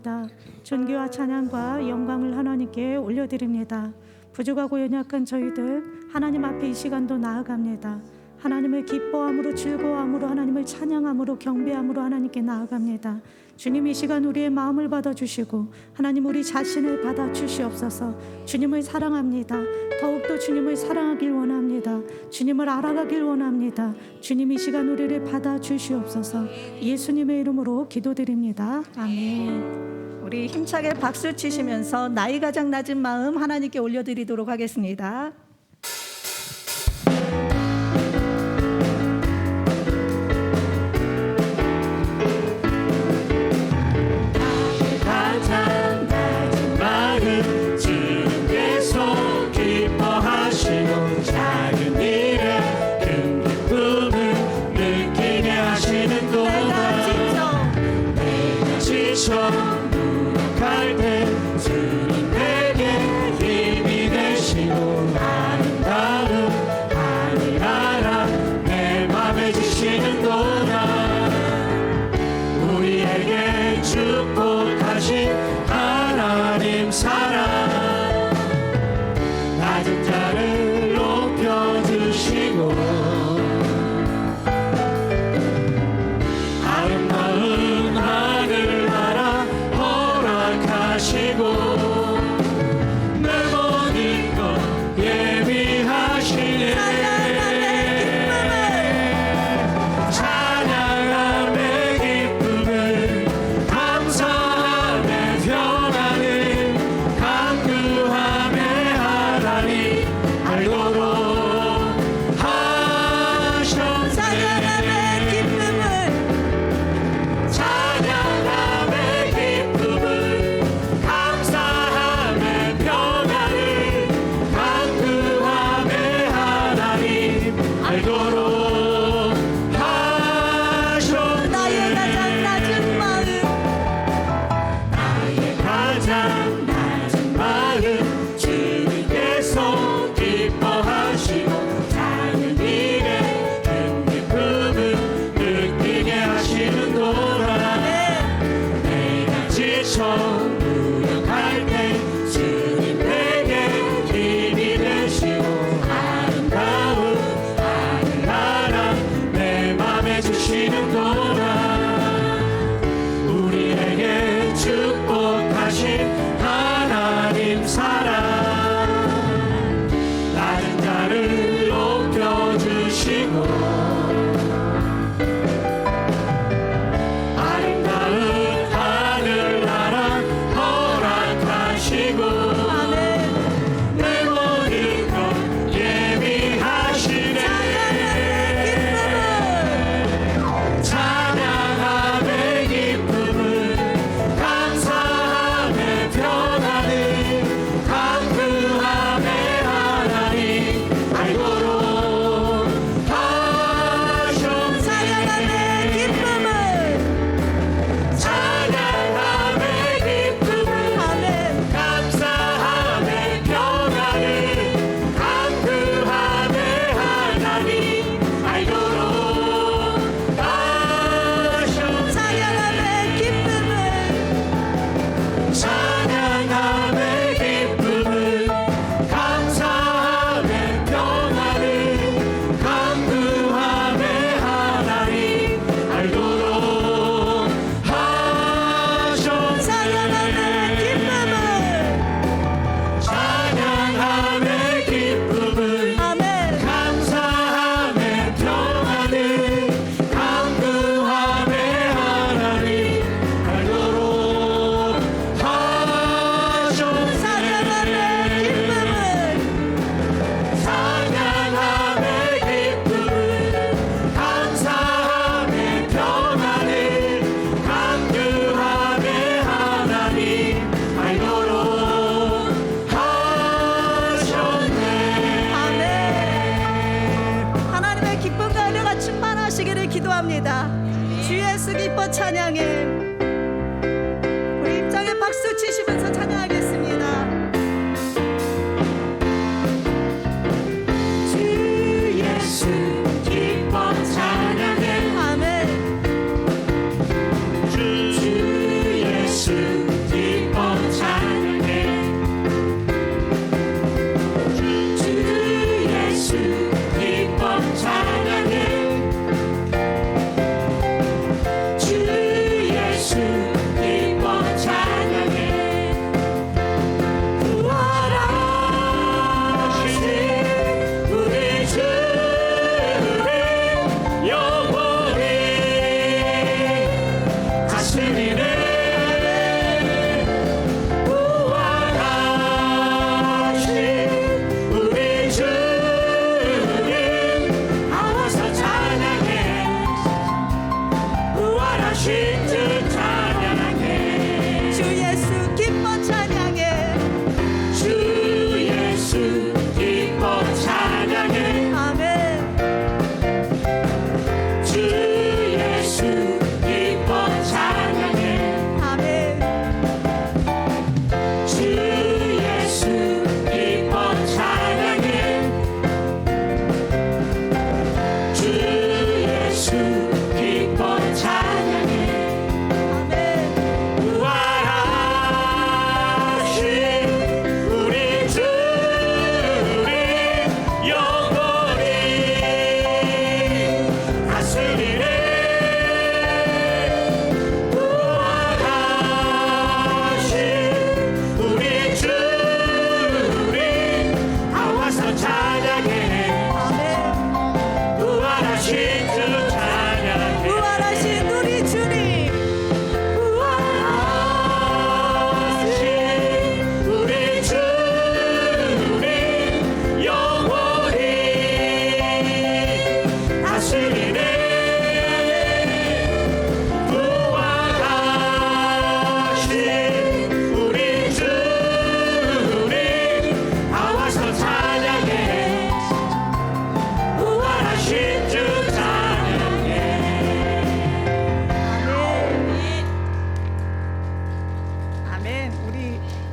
올려드립니다. 존귀와 찬양과 영광을 하나님께 올려드립니다. 부족하고 연약한 저희들 하나님 앞에 이 시간도 나아갑니다. 하나님을 기뻐함으로 즐거워함으로 하나님을 찬양함으로 경배함으로 하나님께 나아갑니다. 주님 이 시간 우리의 마음을 받아주시고 하나님 우리 자신을 받아주시옵소서. 주님을 사랑합니다. 더욱더 주님을 사랑하길 원합니다. 주님을 알아가길 원합니다. 주님 이 시간 우리를 받아주시옵소서. 예수님의 이름으로 기도드립니다. 아멘. 우리 힘차게 박수 치시면서 나이 가장 낮은 마음 하나님께 올려드리도록 하겠습니다.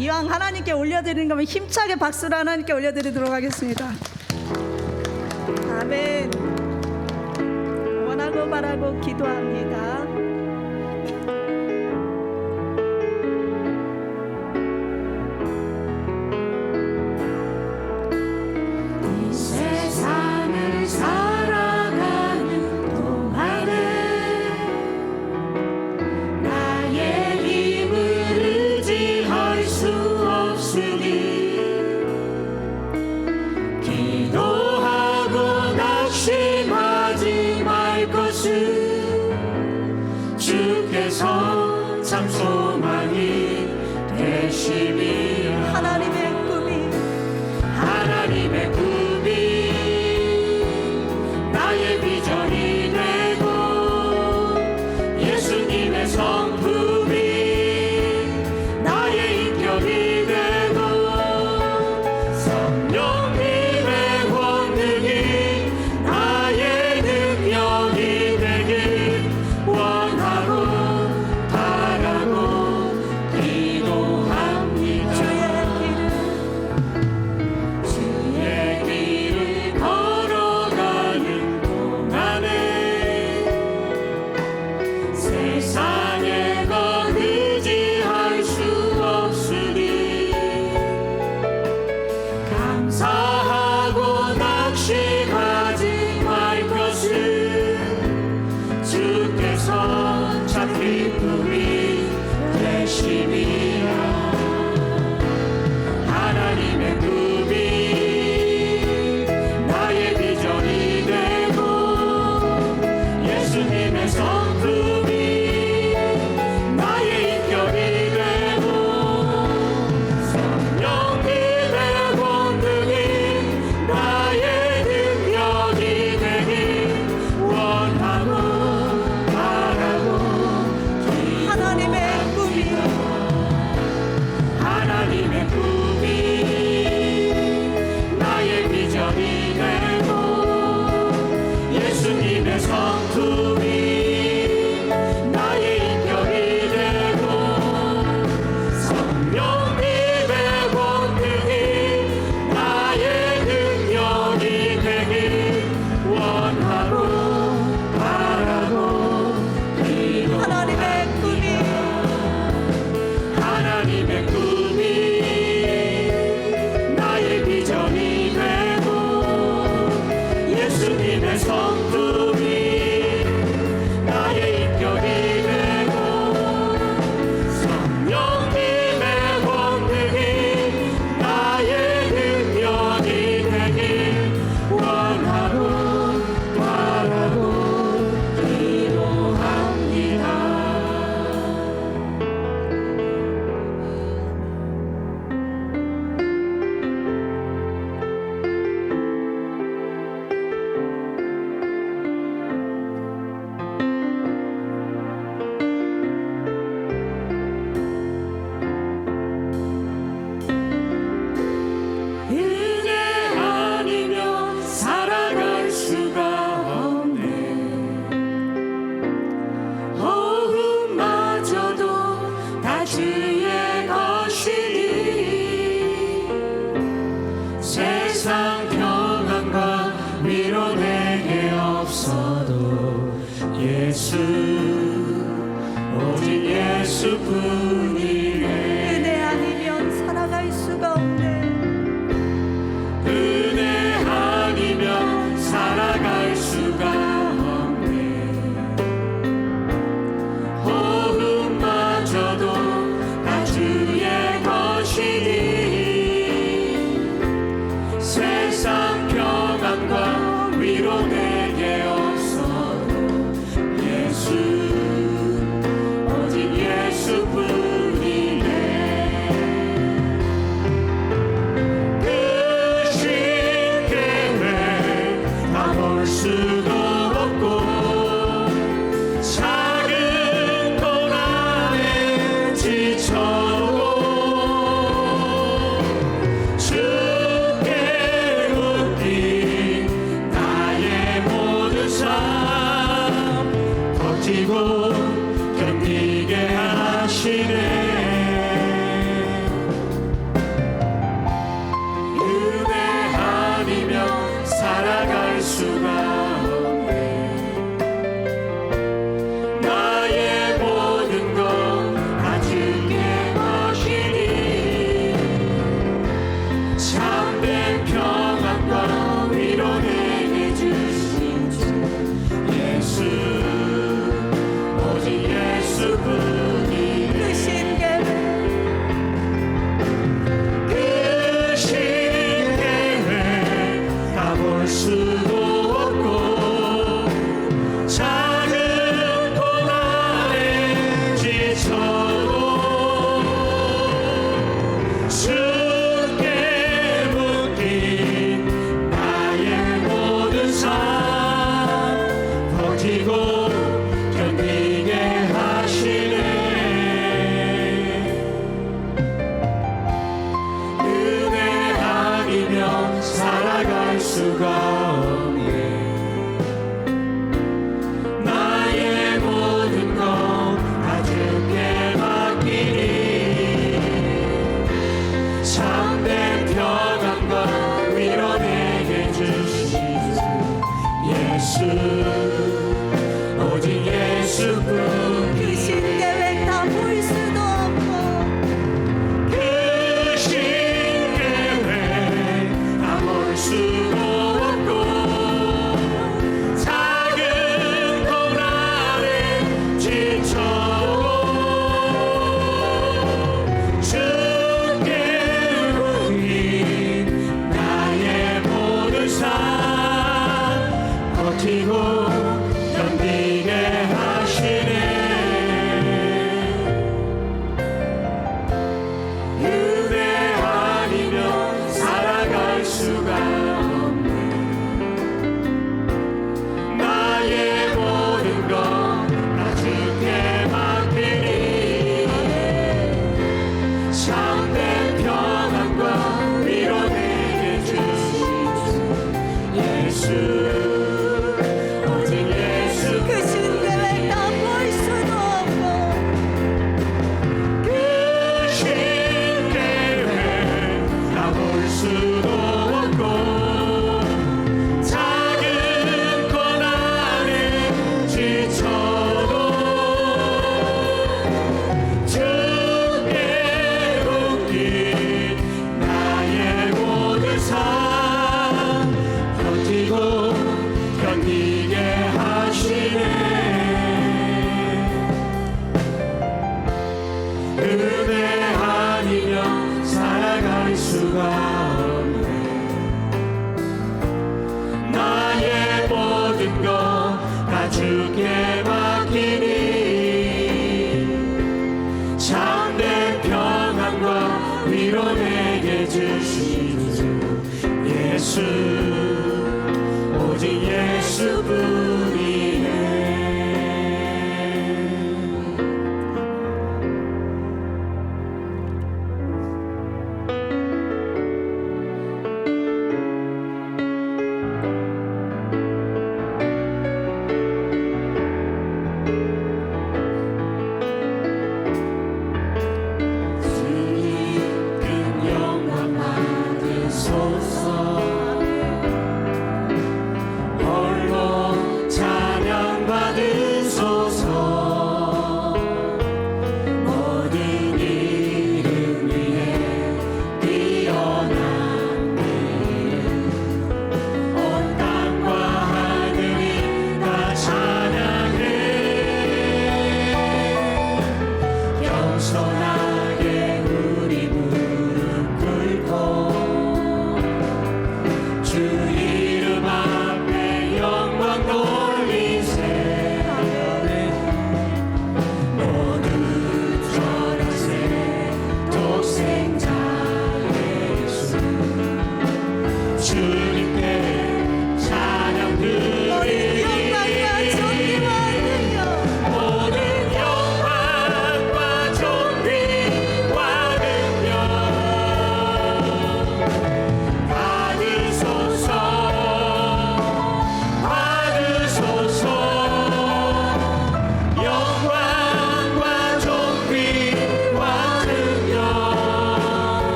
이왕 하나님께 올려드리는 거면 힘차게 박수를 하나님께 올려드리도록 하겠습니다. 아멘. 원하고 바라고 기도합니다. 이 세상을 살아가는 동안에 나의 힘을 의지할 수 없으니 기도하고 낙심하지 말 것을 주께서 참 소망이 되시니 하나님의 꿈이 나의 비전이 되고 예수님의 성품이 나의 인격이 되고 성령님의 권능이 나의 능력이 되길 원하고 바라고 기도합니다. 가운데 나의 모든 것 다 주께 맡기니 참된 평안과 위로 내게 주시는 주 예수 오직 예수뿐이네.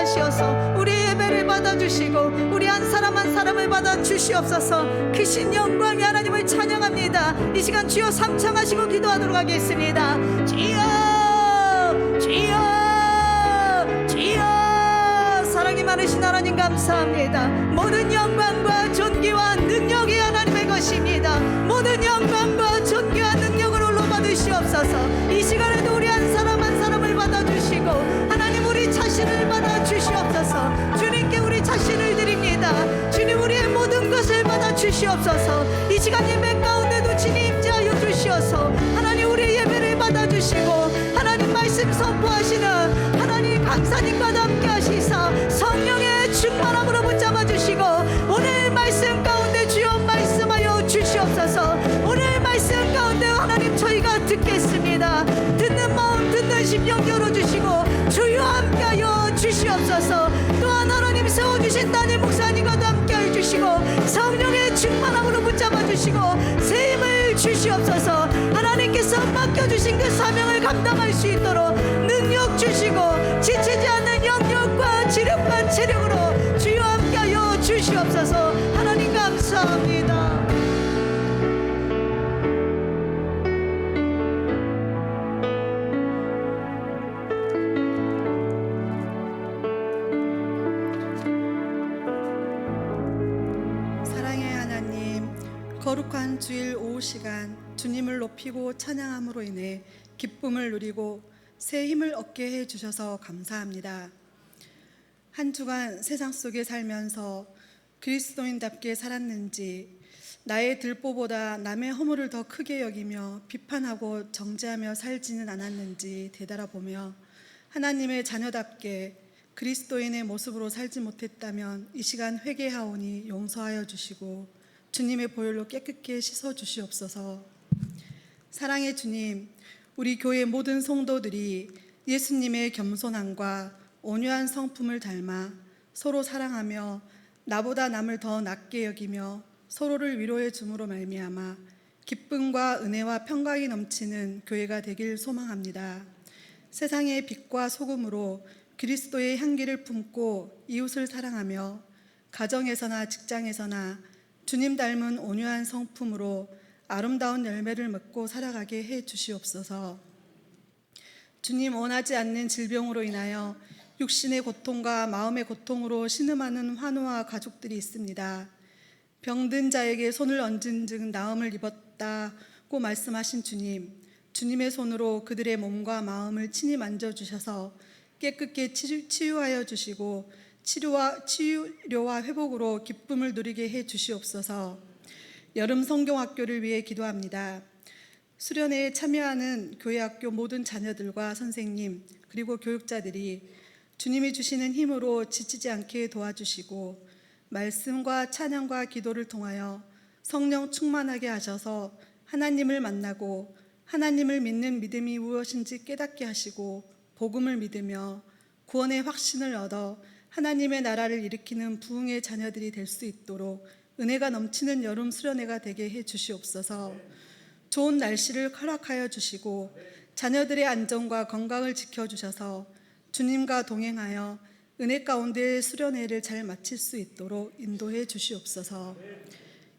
하시어서 우리 예배를 받아주시고 우리 한 사람 한 사람을 받아주시옵소서. 크신 영광의 하나님을 찬양합니다. 이 시간 주여 삼창하시고 기도하도록 하겠습니다. 주여 주여 주여, 사랑이 많으신 하나님 감사합니다. 모든 영광과 존귀와 능력이 하나님의 것입니다. 모든 영광과 존귀와 능력을 홀로 받으시옵소서. 이 시간에도 우리 한 사람 한 사람을 받아주시고 하나님 우리 자신을 받아주시옵소서. 주님께 우리 자신을 드립니다. 주님 우리의 모든 것을 받아주시옵소서. 이 시간 예배 가운데도 주님 임재하여 주시어서 하나님 우리의 예배를 받아주시고 하나님 말씀 선포하시는 하나님 강사님과 함께 하시사 성령의 충만함으로 붙잡아 주시고 오늘 말씀 가운데 주여 말씀하여 주시옵소서. 오늘 말씀 가운데 하나님 저희가 듣겠습니다. 듣는 마음 듣는 심령 열어주시고 주여 함께하여 주시옵소서. 또한 하나님 세워주신 담임 목사님과도 함께하여 주시고 성령의 충만함으로 붙잡아 주시고 새 힘을 주시옵소서. 하나님께서 맡겨주신 그 사명을 감당할 수 있도록 능력 주시고 지치지 않는 영역과 지력과 체력으로 주여 함께하여 주시옵소서. 하나님 감사합니다. 사랑의 하나님, 거룩한 주일 오후 시간 주님을 높이고 찬양함으로 인해 기쁨을 누리고 새 힘을 얻게 해주셔서 감사합니다. 한 주간 세상 속에 살면서 그리스도인답게 살았는지, 나의 들보보다 남의 허물을 더 크게 여기며 비판하고 정죄하며 살지는 않았는지 되돌아보며 하나님의 자녀답게 그리스도인의 모습으로 살지 못했다면 이 시간 회개하오니 용서하여 주시고 주님의 보혈로 깨끗게 씻어 주시옵소서. 사랑의 주님, 우리 교회 모든 성도들이 예수님의 겸손함과 온유한 성품을 닮아 서로 사랑하며 나보다 남을 더 낮게 여기며 서로를 위로해 줌으로 말미암아 기쁨과 은혜와 평강이 넘치는 교회가 되길 소망합니다. 세상의 빛과 소금으로 그리스도의 향기를 품고 이웃을 사랑하며 가정에서나 직장에서나 주님 닮은 온유한 성품으로 아름다운 열매를 맺고 살아가게 해 주시옵소서. 주님, 원하지 않는 질병으로 인하여 육신의 고통과 마음의 고통으로 신음하는 환우와 가족들이 있습니다. 병든 자에게 손을 얹은 즉 나음을 입었다고 말씀하신 주님, 주님의 손으로 그들의 몸과 마음을 친히 만져주셔서 깨끗게 치유하여 주시고 치료와 회복으로 기쁨을 누리게 해 주시옵소서. 여름 성경학교를 위해 기도합니다. 수련회에 참여하는 교회학교 모든 자녀들과 선생님 그리고 교육자들이 주님이 주시는 힘으로 지치지 않게 도와주시고 말씀과 찬양과 기도를 통하여 성령 충만하게 하셔서 하나님을 만나고 하나님을 믿는 믿음이 무엇인지 깨닫게 하시고 복음을 믿으며 구원의 확신을 얻어 하나님의 나라를 일으키는 부흥의 자녀들이 될 수 있도록 은혜가 넘치는 여름 수련회가 되게 해 주시옵소서. 좋은 날씨를 허락하여 주시고 자녀들의 안전과 건강을 지켜주셔서 주님과 동행하여 은혜 가운데 수련회를 잘 마칠 수 있도록 인도해 주시옵소서.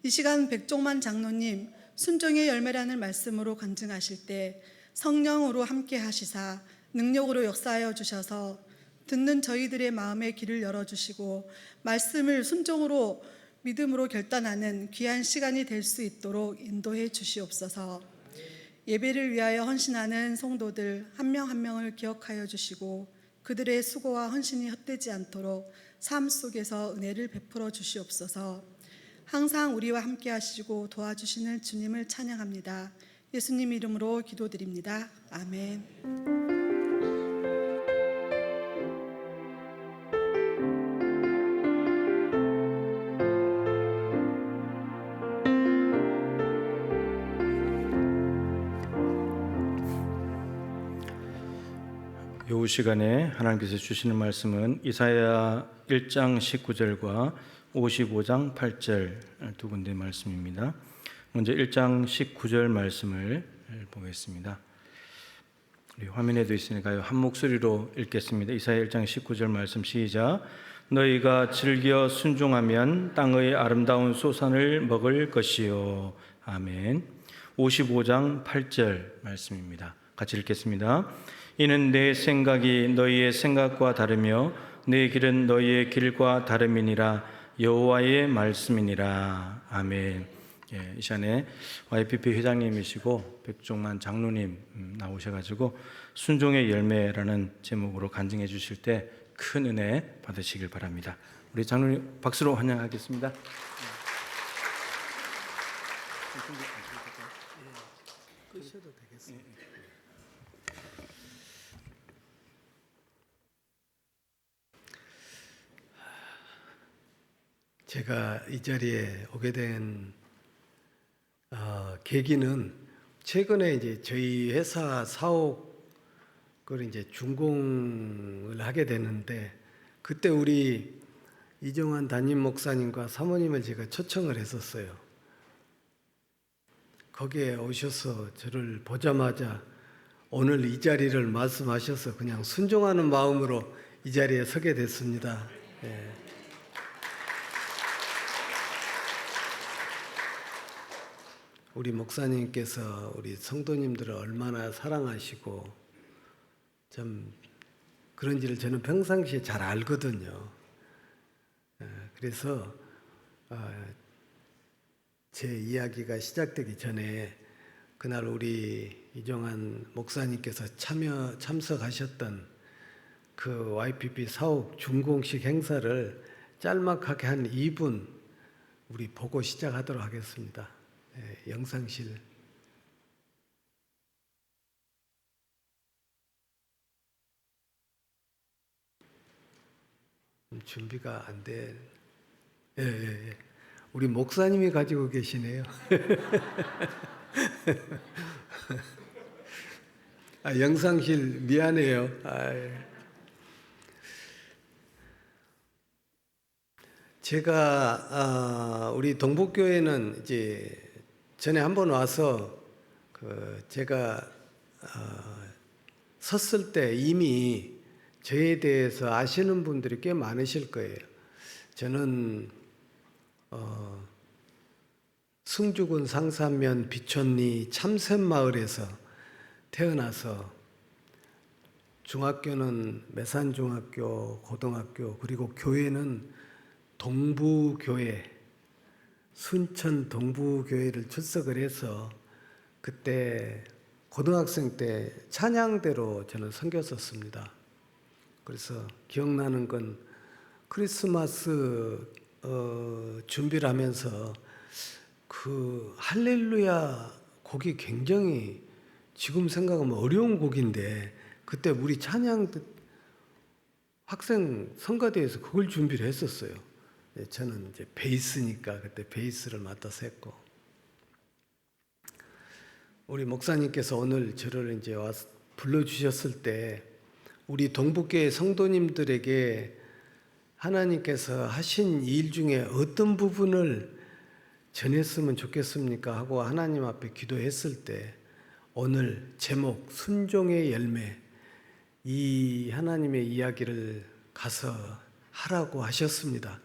이 시간 백종만 장로님 순종의 열매라는 말씀으로 간증하실 때 성령으로 함께 하시사 능력으로 역사하여 주셔서 듣는 저희들의 마음의 길을 열어주시고 말씀을 순종으로 믿음으로 결단하는 귀한 시간이 될 수 있도록 인도해 주시옵소서. 예배를 위하여 헌신하는 성도들 한 명 한 명을 기억하여 주시고 그들의 수고와 헌신이 헛되지 않도록 삶 속에서 은혜를 베풀어 주시옵소서. 항상 우리와 함께 하시고 도와주시는 주님을 찬양합니다. 예수님 이름으로 기도드립니다. 아멘. 요 시간에 하나님께서 주시는 말씀은 이사야 1장 19절과 55장 8절 두 군데 말씀입니다. 먼저 1장 19절 말씀을 보겠습니다. 우리 화면에도 있으니까요. 한 목소리로 읽겠습니다. 이사야 1장 19절 말씀 시작. 너희가 즐겨 순종하면 땅의 아름다운 소산을 먹을 것이요. 아멘. 55장 8절 말씀입니다. 같이 읽겠습니다. 이는 내 생각이 너희의 생각과 다르며 내 길은 너희의 길과 다름이니라. 여호와의 말씀이니라. 아멘. 예, 이 시간에 YPP 회장님이시고 백종만 장로님 나오셔가지고 순종의 열매라는 제목으로 간증해 주실 때 큰 은혜 받으시길 바랍니다. 우리 장로님 박수로 환영하겠습니다. 제가 이 자리에 오게 된 계기는 최근에 이제 저희 회사 사옥을 이제 준공을 하게 됐는데 그때 우리 이정환 담임 목사님과 사모님을 제가 초청을 했었어요. 거기에 오셔서 저를 보자마자 오늘 이 자리를 말씀하셔서 그냥 순종하는 마음으로 이 자리에 서게 됐습니다. 예. 우리 목사님께서 우리 성도님들을 얼마나 사랑하시고 참 그런지를 저는 평상시에 잘 알거든요. 그래서 제 이야기가 시작되기 전에 그날 우리 이정환 목사님께서 참석하셨던 그 YPP 사옥 준공식 행사를 짤막하게 한 2분 우리 보고 시작하도록 하겠습니다. 영상실. 준비가 안 돼. 예. 우리 목사님이 가지고 계시네요. 영상실 미안해요. 제가 우리 동북교회는 이제 전에 한번 와서 제가 섰을 때 이미 저에 대해서 아시는 분들이 꽤 많으실 거예요. 저는 승주군 상산면 비촌리 참샘마을에서 태어나서 중학교는 매산중학교, 고등학교, 그리고 교회는 동부교회, 순천 동부교회를 출석을 해서 그때 고등학생 때 찬양대로 저는 섬겼었습니다. 그래서 기억나는 건 크리스마스 준비를 하면서 그 할렐루야 곡이 굉장히 지금 생각하면 어려운 곡인데 그때 우리 찬양 학생 성가대에서 그걸 준비를 했었어요. 저는 이제 베이스니까 그때 베이스를 맡아서 했고 우리 목사님께서 오늘 저를 이제 와서 불러주셨을 때 우리 동북교회 성도님들에게 하나님께서 하신 일 중에 어떤 부분을 전했으면 좋겠습니까 하고 하나님 앞에 기도했을 때 오늘 제목 순종의 열매 이 하나님의 이야기를 가서 하라고 하셨습니다.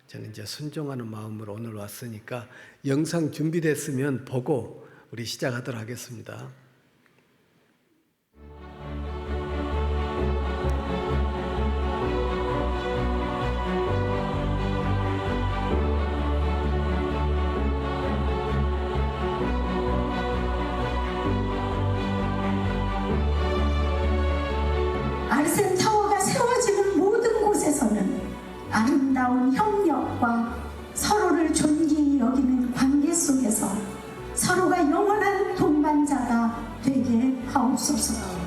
저는 이제 순종하는 마음으로 오늘 왔으니까 영상 준비됐으면 보고 우리 시작하도록 하겠습니다. 아르센 타워가 세워지는 모든 곳에서는 아름다운 협력과 서로를 존귀히 여기는 관계 속에서 서로가 영원한 동반자가 되게 하옵소서.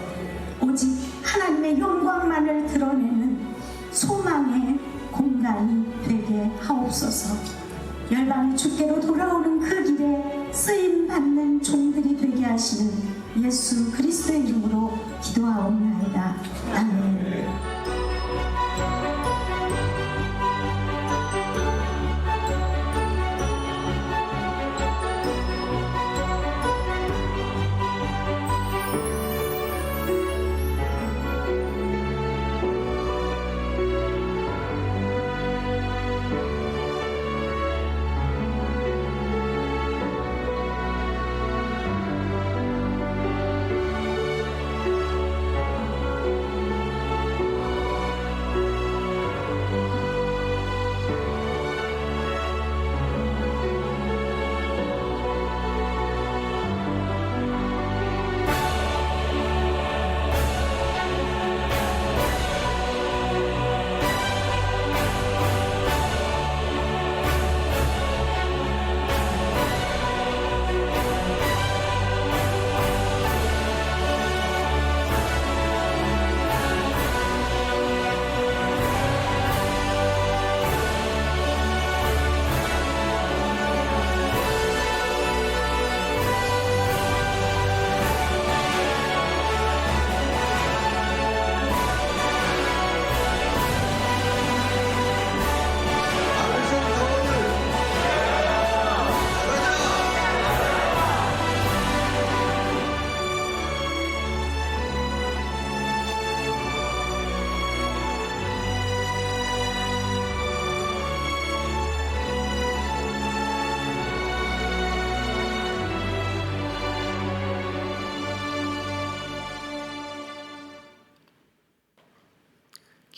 오직 하나님의 영광만을 드러내는 소망의 공간이 되게 하옵소서. 열방이 주께로 돌아오는 그 길에 쓰임받는 종들이 되게 하시는 예수 그리스도의 이름으로 기도하옵나이다. 아멘.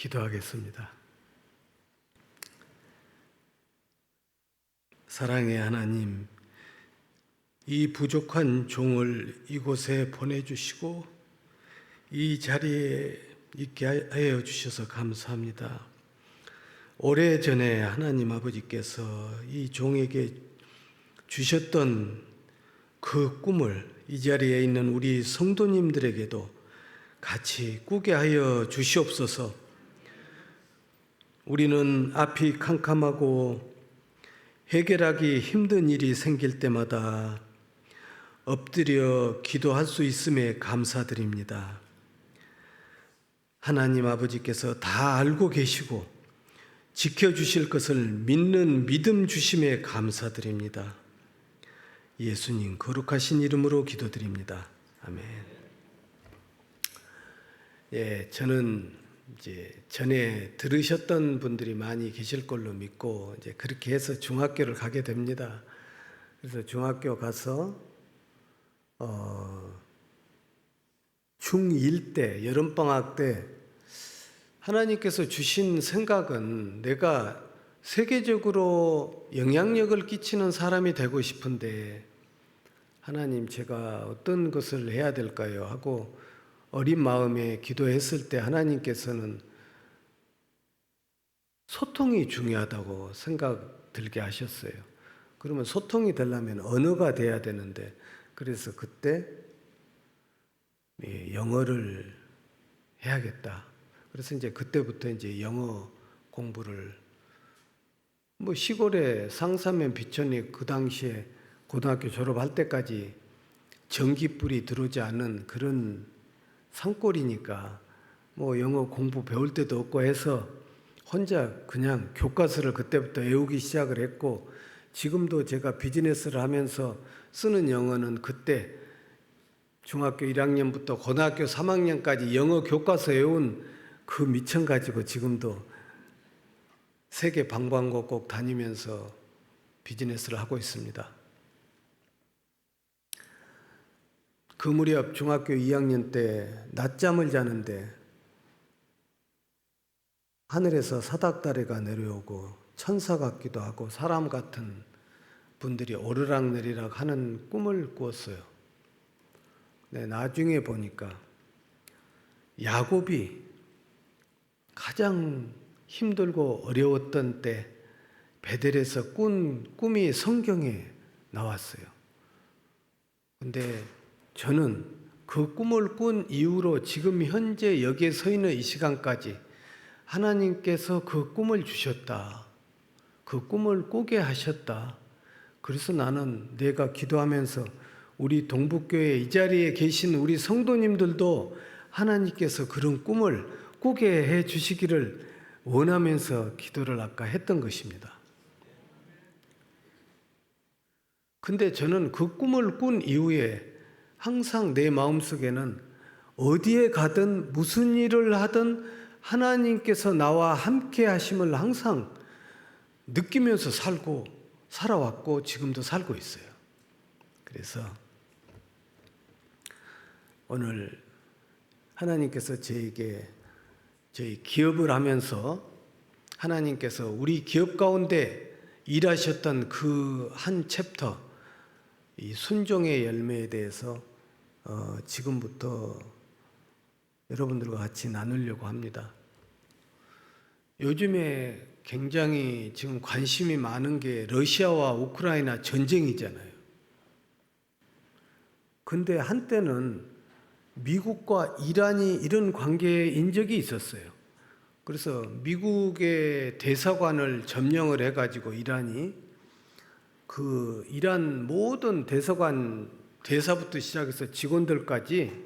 기도하겠습니다. 사랑의 하나님, 이 부족한 종을 이곳에 보내주시고 이 자리에 있게 하여 주셔서 감사합니다. 오래전에 하나님 아버지께서 이 종에게 주셨던 그 꿈을 이 자리에 있는 우리 성도님들에게도 같이 꾸게 하여 주시옵소서. 우리는 앞이 캄캄하고 해결하기 힘든 일이 생길 때마다 엎드려 기도할 수 있음에 감사드립니다. 하나님 아버지께서 다 알고 계시고 지켜주실 것을 믿는 믿음 주심에 감사드립니다. 예수님 거룩하신 이름으로 기도드립니다. 아멘. 예, 저는 이제 전에 들으셨던 분들이 많이 계실 걸로 믿고 이제 그렇게 해서 중학교를 가게 됩니다. 그래서 중학교 가서 중1 때 여름방학 때 하나님께서 주신 생각은 내가 세계적으로 영향력을 끼치는 사람이 되고 싶은데 하나님 제가 어떤 것을 해야 될까요? 하고 어린 마음에 기도했을 때 하나님께서는 소통이 중요하다고 생각 들게 하셨어요. 그러면 소통이 되려면 언어가 돼야 되는데 그래서 그때 영어를 해야겠다. 그래서 이제 그때부터 이제 영어 공부를 뭐 시골에 상사면 비천이 그 당시에 고등학교 졸업할 때까지 전기불이 들어오지 않은 그런 산골이니까 뭐 영어 공부 배울 때도 없고 해서 혼자 그냥 교과서를 그때부터 외우기 시작을 했고 지금도 제가 비즈니스를 하면서 쓰는 영어는 그때 중학교 1학년부터 고등학교 3학년까지 영어 교과서 외운 그 미천 가지고 지금도 세계 방방곡곡 다니면서 비즈니스를 하고 있습니다. 그 무렵 중학교 2학년 때 낮잠을 자는데 하늘에서 사닥다리가 내려오고 천사 같기도 하고 사람 같은 분들이 오르락내리락 하는 꿈을 꾸었어요. 네, 나중에 보니까 야곱이 가장 힘들고 어려웠던 때 베델에서 꾼 꿈이 성경에 나왔어요. 근데 저는 그 꿈을 꾼 이후로 지금 현재 여기에 서 있는 이 시간까지 하나님께서 그 꿈을 주셨다. 그 꿈을 꾸게 하셨다. 그래서 나는 내가 기도하면서 우리 동북교회 이 자리에 계신 우리 성도님들도 하나님께서 그런 꿈을 꾸게 해 주시기를 원하면서 기도를 아까 했던 것입니다. 근데 저는 그 꿈을 꾼 이후에 항상 내 마음속에는 어디에 가든 무슨 일을 하든 하나님께서 나와 함께 하심을 항상 느끼면서 살아왔고 지금도 살고 있어요. 그래서 오늘 하나님께서 저에게 저희 기업을 하면서 하나님께서 우리 기업 가운데 일하셨던 그 한 챕터, 이 순종의 열매에 대해서 지금부터 여러분들과 같이 나누려고 합니다. 요즘에 굉장히 지금 관심이 많은 게 러시아와 우크라이나 전쟁이잖아요. 근데 한때는 미국과 이란이 이런 관계인 적이 있었어요. 그래서 미국의 대사관을 점령을 해가지고 이란이 그 이란 모든 대사관 대사부터 시작해서 직원들까지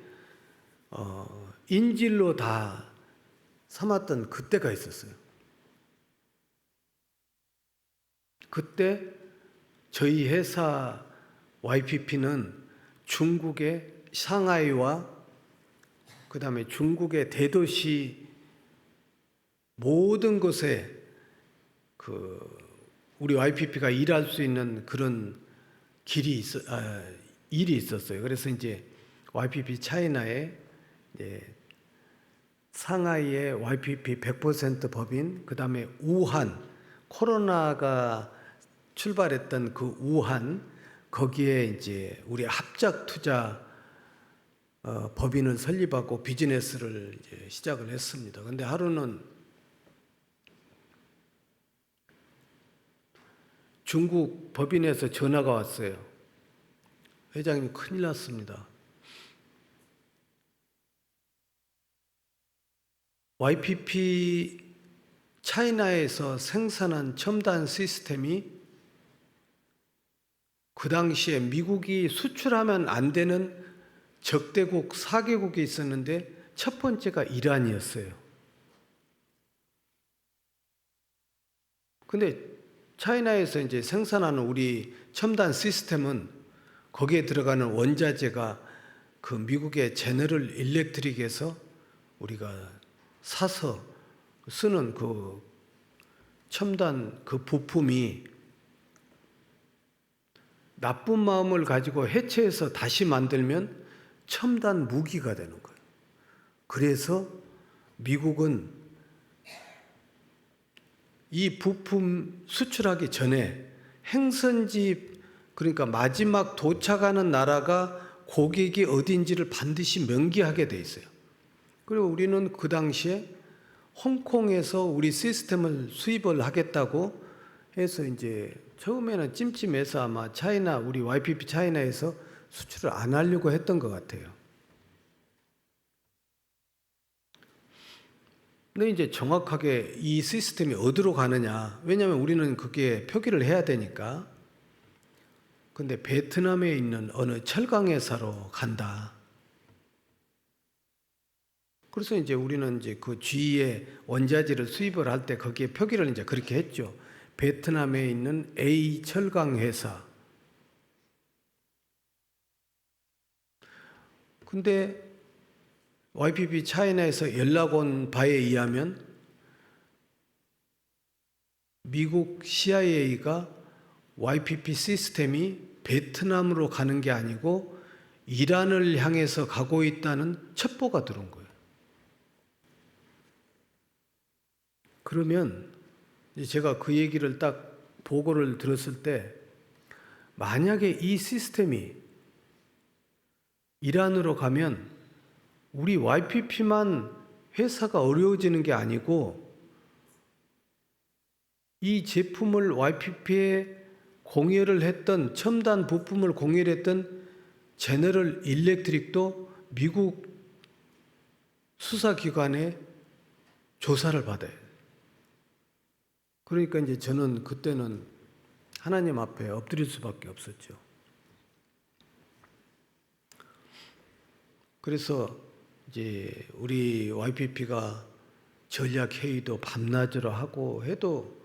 인질로 다 삼았던 그때가 있었어요. 그때 저희 회사 YPP는 중국의 상하이와 그 다음에 중국의 대도시 모든 곳에 우리 YPP가 일할 수 있는 그런 일이 있었어요. 그래서 이제 YPP 차이나에 상하이의 YPP 100% 법인, 그 다음에 우한, 코로나가 출발했던 그 우한, 거기에 이제 우리 합작 투자 법인을 설립하고 비즈니스를 이제 시작을 했습니다. 근데 하루는 중국 법인에서 전화가 왔어요. 회장님, 큰일 났습니다. YPP 차이나에서 생산한 첨단 시스템이 그 당시에 미국이 수출하면 안 되는 적대국 4개국이 있었는데 첫 번째가 이란이었어요. 근데 차이나에서 이제 생산하는 우리 첨단 시스템은 거기에 들어가는 원자재가 그 미국의 제너럴 일렉트릭에서 우리가 사서 쓰는 그 첨단 그 부품이 나쁜 마음을 가지고 해체해서 다시 만들면 첨단 무기가 되는 거예요. 그래서 미국은 이 부품 수출하기 전에 행선지, 그러니까 마지막 도착하는 나라가 고객이 어딘지를 반드시 명기하게 돼 있어요. 그리고 우리는 그 당시에 홍콩에서 우리 시스템을 수입을 하겠다고 해서 이제 처음에는 찜찜해서 아마 차이나, 우리 YPP 차이나에서 수출을 안 하려고 했던 것 같아요. 근데 이제 정확하게 이 시스템이 어디로 가느냐, 왜냐하면 우리는 그게 표기를 해야 되니까. 근데 베트남에 있는 어느 철강 회사로 간다. 그래서 이제 우리는 이제 그 주위에 원자재를 수입을 할 때 거기에 표기를 이제 그렇게 했죠. 베트남에 있는 A 철강 회사. 근데 YPP 차이나에서 연락 온 바에 의하면 미국 CIA가 YPP 시스템이 베트남으로 가는 게 아니고 이란을 향해서 가고 있다는 첩보가 들어온 거예요. 그러면 제가 그 얘기를 딱 보고를 들었을 때, 만약에 이 시스템이 이란으로 가면 우리 YPP만 회사가 어려워지는 게 아니고 이 제품을 YPP에 공여를 했던, 첨단 부품을 공여를 했던 제너럴 일렉트릭도 미국 수사기관에 조사를 받아요. 그러니까 이제 저는 그때는 하나님 앞에 엎드릴 수밖에 없었죠. 그래서 이제 우리 YPP가 전략 회의도 밤낮으로 하고 해도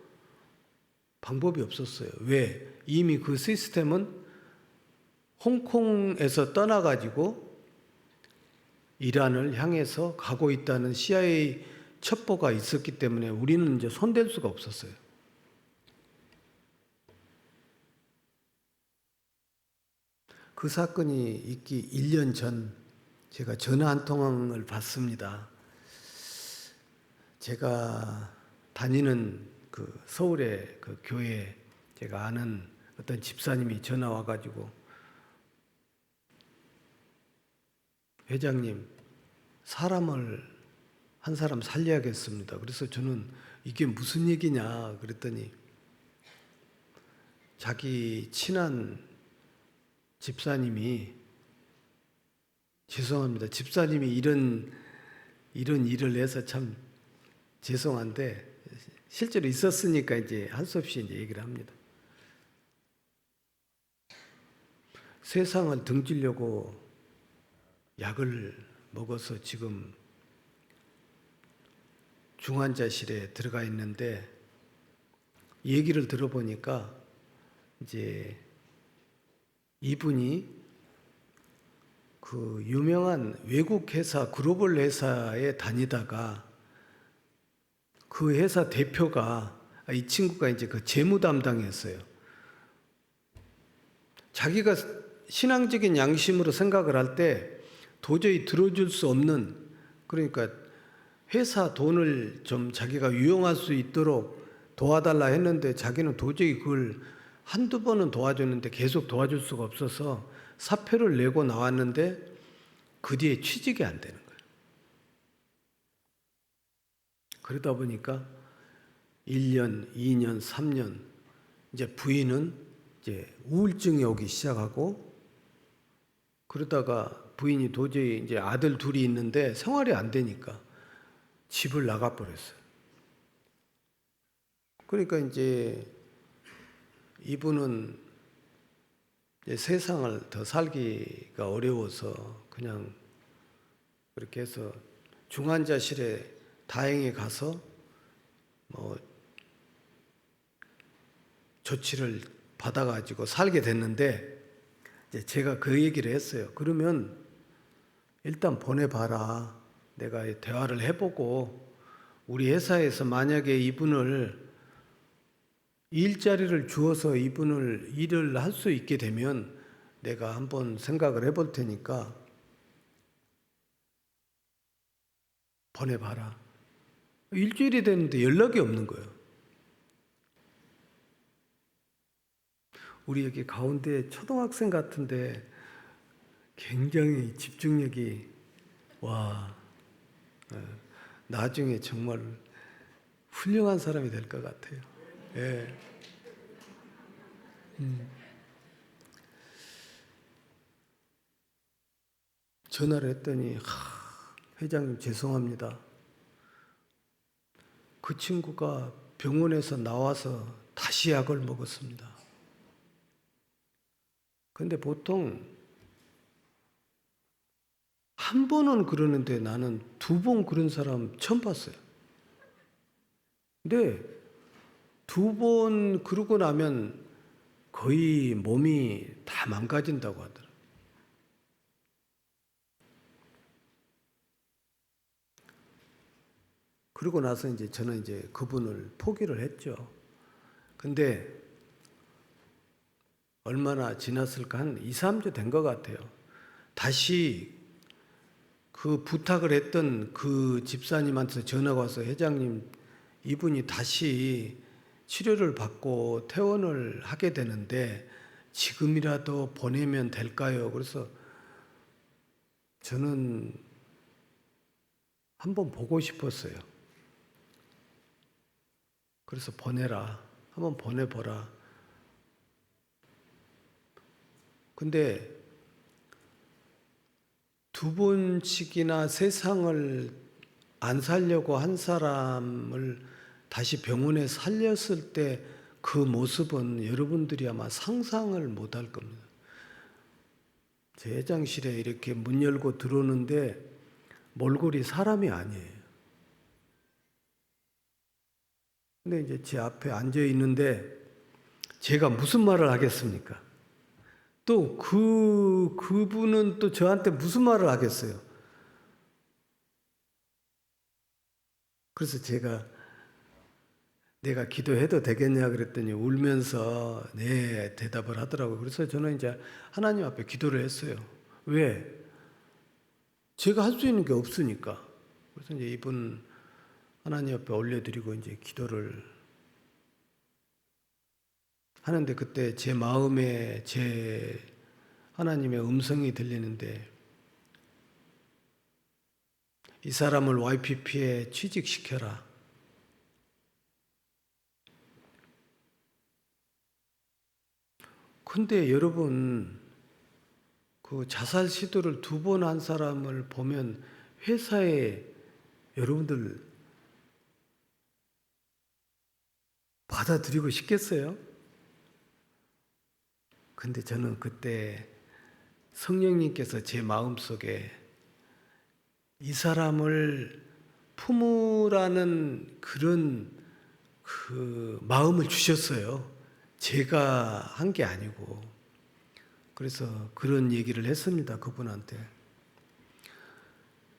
방법이 없었어요. 왜? 이미 그 시스템은 홍콩에서 떠나가지고 이란을 향해서 가고 있다는 CIA 첩보가 있었기 때문에 우리는 이제 손댈 수가 없었어요. 그 사건이 있기 1년 전 제가 전화 한 통을 받습니다. 제가 다니는 그 서울의 그 교회, 제가 아는 어떤 집사님이 전화 와가지고, 회장님, 한 사람 살려야겠습니다. 그래서 저는 이게 무슨 얘기냐 그랬더니, 자기 친한 집사님이, 죄송합니다, 집사님이 이런 일을 해서 참 죄송한데 실제로 있었으니까 이제 할 수 없이 이제 얘기를 합니다. 세상을 등지려고 약을 먹어서 지금 중환자실에 들어가 있는데, 얘기를 들어보니까 이제 이분이 그 유명한 외국 회사, 글로벌 회사에 다니다가 그 회사 대표가, 이 친구가 이제 그 재무 담당이었어요. 자기가 신앙적인 양심으로 생각을 할 때 도저히 들어줄 수 없는, 그러니까 회사 돈을 좀 자기가 유용할 수 있도록 도와달라 했는데 자기는 도저히 그걸 한두 번은 도와줬는데 계속 도와줄 수가 없어서 사표를 내고 나왔는데 그 뒤에 취직이 안 되는 거예요. 그러다 보니까 1년, 2년, 3년 이제 부인은 이제 우울증이 오기 시작하고 그러다가 부인이 도저히 이제 아들 둘이 있는데 생활이 안 되니까 집을 나가 버렸어요. 그러니까 이제 이분은 이제 세상을 더 살기가 어려워서 그냥 그렇게 해서 중환자실에 다행히 가서 뭐 조치를 받아가지고 살게 됐는데 이제 제가 그 얘기를 했어요. 그러면 일단 보내봐라. 내가 대화를 해보고 우리 회사에서 만약에 이분을 일자리를 주어서 이분을 일을 할 수 있게 되면 내가 한번 생각을 해볼 테니까 보내봐라. 일주일이 됐는데 연락이 없는 거예요. 우리 여기 가운데 초등학생 같은데 굉장히 집중력이 나중에 정말 훌륭한 사람이 될 것 같아요. 예. 전화를 했더니 회장님 죄송합니다. 그 친구가 병원에서 나와서 다시 약을 먹었습니다. 근데 보통 한 번은 그러는데 나는 2번 그런 사람 처음 봤어요. 근데 2번 그러고 나면 거의 몸이 다 망가진다고 하더라고요. 그러고 나서 이제 저는 이제 그분을 포기를 했죠. 근데 얼마나 지났을까? 한 2, 3주 된 것 같아요. 다시 그 부탁을 했던 그 집사님한테 전화가 와서 회장님, 이분이 다시 치료를 받고 퇴원을 하게 되는데 지금이라도 보내면 될까요? 그래서 저는 한번 보고 싶었어요. 그래서 보내라. 한번 보내보라. 근데 2번씩이나 세상을 안 살려고 한 사람을 다시 병원에 살렸을 때 그 모습은 여러분들이 아마 상상을 못 할 겁니다. 제 회장실에 이렇게 문 열고 들어오는데 몰골이 사람이 아니에요. 근데 이제 제 앞에 앉아 있는데 제가 무슨 말을 하겠습니까? 또 그분은 또 저한테 무슨 말을 하겠어요? 그래서 내가 기도해도 되겠냐 그랬더니 울면서 네 대답을 하더라고요. 그래서 저는 이제 하나님 앞에 기도를 했어요. 왜? 제가 할 수 있는 게 없으니까. 그래서 이제 이분 하나님 앞에 올려드리고 이제 기도를 하는데 그때 제 마음에 제 하나님의 음성이 들리는데 이 사람을 YPP에 취직시켜라. 근데 여러분 그 자살 시도를 2번 한 사람을 보면 회사에 여러분들 받아들이고 싶겠어요? 근데 저는 그때 성령님께서 제 마음속에 이 사람을 품으라는 그런 그 마음을 주셨어요. 제가 한 게 아니고. 그래서 그런 얘기를 했습니다. 그분한테.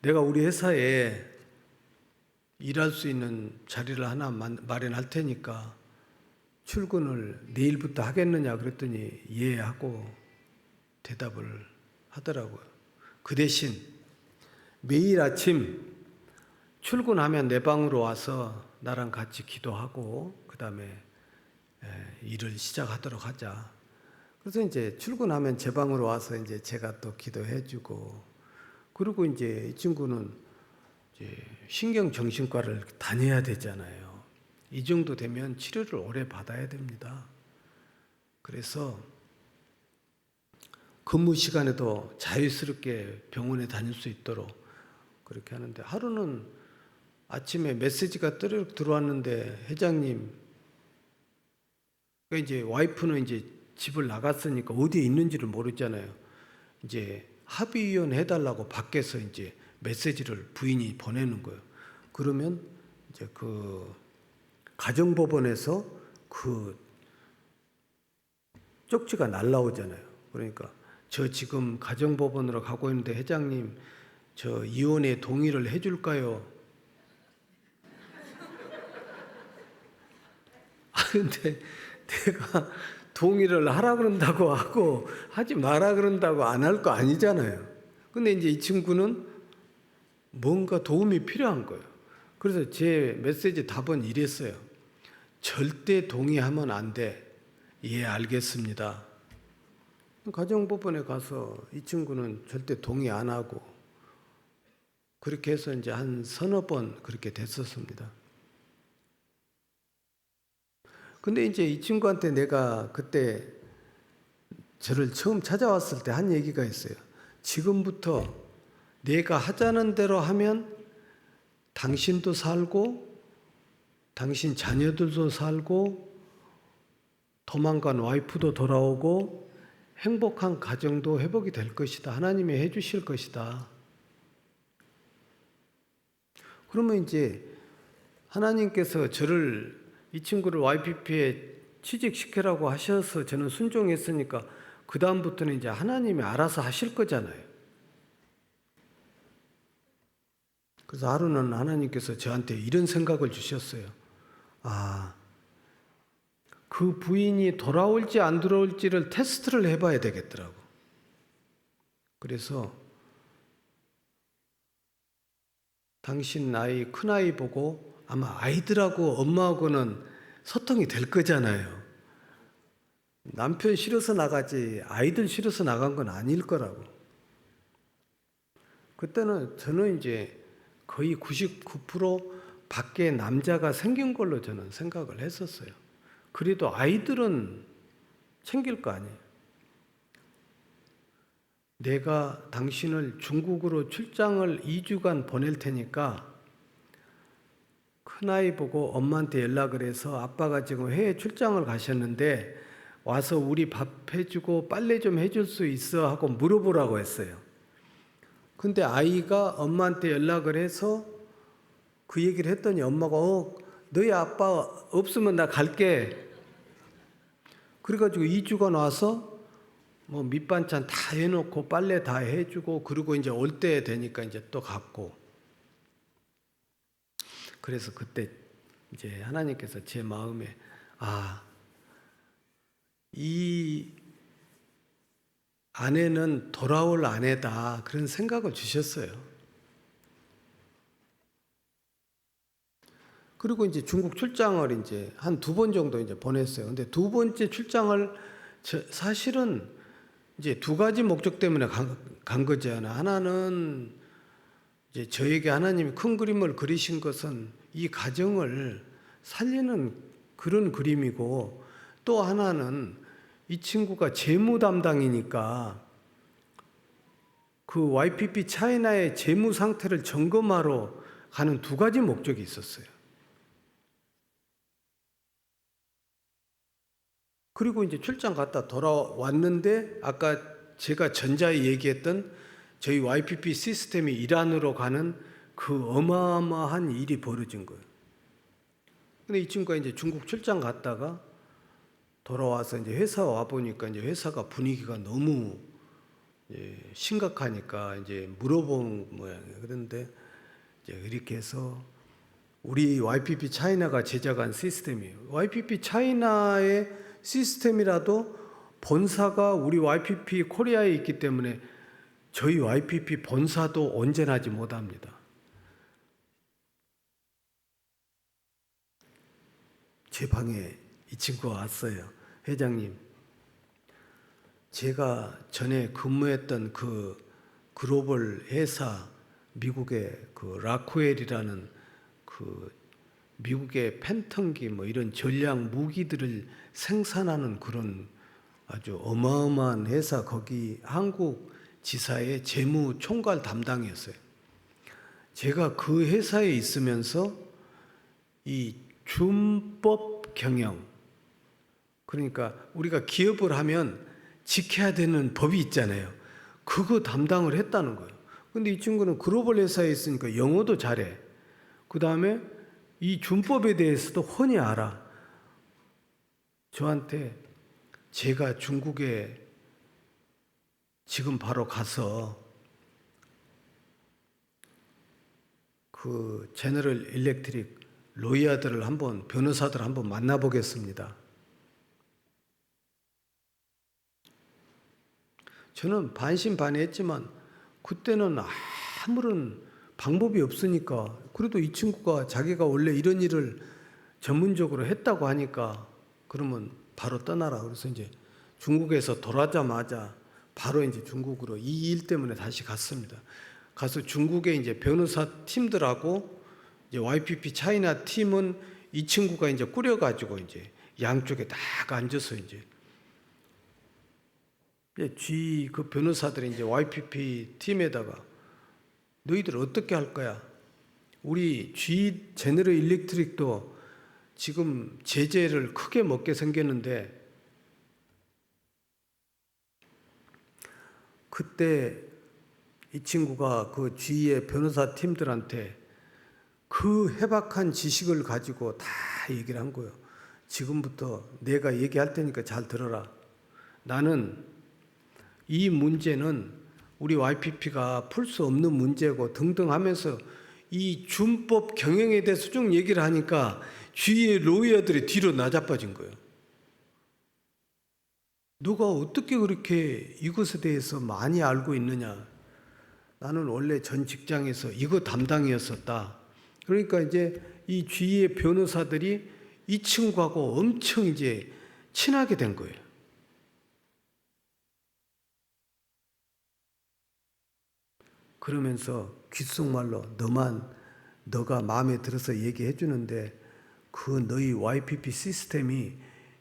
내가 우리 회사에 일할 수 있는 자리를 하나 마련할 테니까 출근을 내일부터 하겠느냐 그랬더니 예 하고 대답을 하더라고요. 그 대신 매일 아침 출근하면 내 방으로 와서 나랑 같이 기도하고 그 다음에 일을 시작하도록 하자. 그래서 이제 출근하면 제 방으로 와서 이제 제가 또 기도해주고, 그리고 이제 이 친구는 이제 신경정신과를 다녀야 되잖아요. 이 정도 되면 치료를 오래 받아야 됩니다. 그래서 근무 시간에도 자유스럽게 병원에 다닐 수 있도록 그렇게 하는데, 하루는 아침에 메시지가 뜨르륵 들어왔는데, 회장님, 그러니까 이제 와이프는 이제 집을 나갔으니까 어디에 있는지를 모르잖아요. 이제 합의위원 해달라고 밖에서 이제 메시지를 부인이 보내는 거예요. 그러면 이제 그 가정법원에서 그 쪽지가 날라오잖아요. 그러니까 저 지금 가정법원으로 가고 있는데 회장님, 저 이혼에 동의를 해줄까요? 근데 내가 동의를 하라 그런다고 하고 하지 마라 그런다고 안 할 거 아니잖아요. 근데 이제 이 친구는 뭔가 도움이 필요한 거예요. 그래서 제 메시지 답은 이랬어요. 절대 동의하면 안 돼. 예, 알겠습니다. 가정법원에 가서 이 친구는 절대 동의 안 하고, 그렇게 해서 이제 한 서너 번 그렇게 됐었습니다. 근데 이제 이 친구한테 내가 그때 저를 처음 찾아왔을 때 한 얘기가 있어요. 지금부터 내가 하자는 대로 하면 당신도 살고 당신 자녀들도 살고 도망간 와이프도 돌아오고 행복한 가정도 회복이 될 것이다. 하나님이 해주실 것이다. 그러면 이제 하나님께서 저를, 이 친구를 YPP에 취직시키라고 하셔서 저는 순종했으니까 그 다음부터는 이제 하나님이 알아서 하실 거잖아요. 그래서 하루는 하나님께서 저한테 이런 생각을 주셨어요. 아, 그 부인이 돌아올지 안 돌아올지를 테스트를 해봐야 되겠더라고. 그래서 당신 아이, 큰아이 보고 아마 아이들하고 엄마하고는 소통이 될 거잖아요. 남편 싫어서 나가지 아이들 싫어서 나간 건 아닐 거라고. 그때는 저는 이제 거의 99% 밖에 남자가 생긴 걸로 저는 생각을 했었어요. 그래도 아이들은 챙길 거 아니에요. 내가 당신을 중국으로 출장을 2주간 보낼 테니까 큰아이 보고 엄마한테 연락을 해서 아빠가 지금 해외 출장을 가셨는데 와서 우리 밥 해주고 빨래 좀 해줄 수 있어 하고 물어보라고 했어요. 근데 아이가 엄마한테 연락을 해서 그 얘기를 했더니 엄마가 너희 아빠 없으면 나 갈게. 그래가지고 2주간 와서 뭐 밑반찬 다 해놓고 빨래 다 해주고, 그리고 이제 올 때 되니까 이제 또 갔고. 그래서 그때 이제 하나님께서 제 마음에 이 아내는 돌아올 아내다, 그런 생각을 주셨어요. 그리고 이제 중국 출장을 이제 한 2번 정도 이제 보냈어요. 근데 2번째 출장을 사실은 이제 2가지 목적 때문에 간 거지. 하나는 이제 저에게 하나님이 큰 그림을 그리신 것은 이 가정을 살리는 그런 그림이고, 또 하나는 이 친구가 재무 담당이니까 그 YPP 차이나의 재무 상태를 점검하러 가는 2가지 목적이 있었어요. 그리고 이제 출장 갔다 돌아왔는데 아까 제가 전자에 얘기했던 저희 YPP 시스템이 이란으로 가는 그 어마어마한 일이 벌어진 거예요. 근데 이 친구가 이제 중국 출장 갔다가 돌아와서 이제 회사 와 보니까 이제 회사가 분위기가 너무 심각하니까 이제 물어본 모양이에요. 그런데 이제 이렇게 해서 우리 YPP 차이나가 제작한 시스템이에요. YPP 차이나의 시스템이라도 본사가 우리 YPP 코리아에 있기 때문에 저희 YPP 본사도 온전하지 못합니다. 제 방에 이 친구가 왔어요. 회장님, 제가 전에 근무했던 그 글로벌 회사, 미국의 그 라코엘이라는 그 미국의 팬텀기 뭐 이런 전략 무기들을 생산하는 그런 아주 어마어마한 회사, 거기 한국 지사의 재무 총괄 담당이었어요. 제가 그 회사에 있으면서 이 준법 경영, 그러니까 우리가 기업을 하면 지켜야 되는 법이 있잖아요. 그거 담당을 했다는 거예요. 근데 이 친구는 글로벌 회사에 있으니까 영어도 잘해. 그 다음에 이 준법에 대해서도 훤히 알아. 저한테 제가 중국에 지금 바로 가서 그 제너럴 일렉트릭 로이야들을 한번, 변호사들 한번 만나보겠습니다. 저는 반신반의했지만 그때는 아무런 방법이 없으니까, 그래도 이 친구가 자기가 원래 이런 일을 전문적으로 했다고 하니까 그러면 바로 떠나라. 그래서 이제 중국에서 돌아자마자 바로 이제 중국으로 이 일 때문에 다시 갔습니다. 가서 중국의 이제 변호사 팀들하고 이제 YPP 차이나 팀은 이 친구가 이제 꾸려가지고 이제 양쪽에 딱 앉아서 이제 G 그 변호사들이 이제 YPP 팀에다가 너희들 어떻게 할 거야? 우리 G 제너럴 일렉트릭도 지금 제재를 크게 먹게 생겼는데, 그때 이 친구가 그 G의 변호사 팀들한테 그 해박한 지식을 가지고 다 얘기를 한 거예요. 지금부터 내가 얘기할 테니까 잘 들어라. 나는 이 문제는 우리 YPP가 풀 수 없는 문제고 등등 하면서 이 준법 경영에 대해서 쭉 얘기를 하니까 주위의 로이어들이 뒤로 나자빠진 거예요. 너가 어떻게 그렇게 이것에 대해서 많이 알고 있느냐? 나는 원래 전 직장에서 이거 담당이었었다. 그러니까 이제 이 주위의 변호사들이 이 친구하고 엄청 이제 친하게 된 거예요. 그러면서 귓속말로 너가 마음에 들어서 얘기해 주는데 그 너희 YPP 시스템이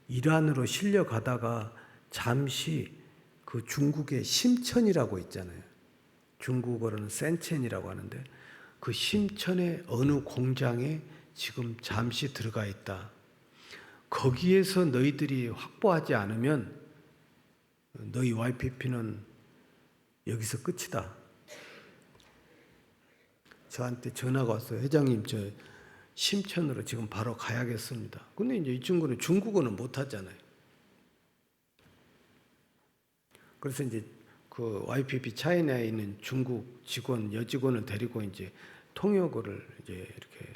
이란으로 실려가다가 잠시 그 중국의 심천이라고 있잖아요. 중국어로는 센첸이라고 하는데 그 심천의 어느 공장에 지금 잠시 들어가 있다. 거기에서 너희들이 확보하지 않으면 너희 YPP는 여기서 끝이다. 저한테 전화가 왔어요. 회장님, 저 심천으로 지금 바로 가야겠습니다. 근데 이제 이 친구는 중국어는 못 하잖아요. 그래서 이제 그 YPP 차이나에 있는 중국 직원, 여직원을 데리고 이제 통역을 이제 이렇게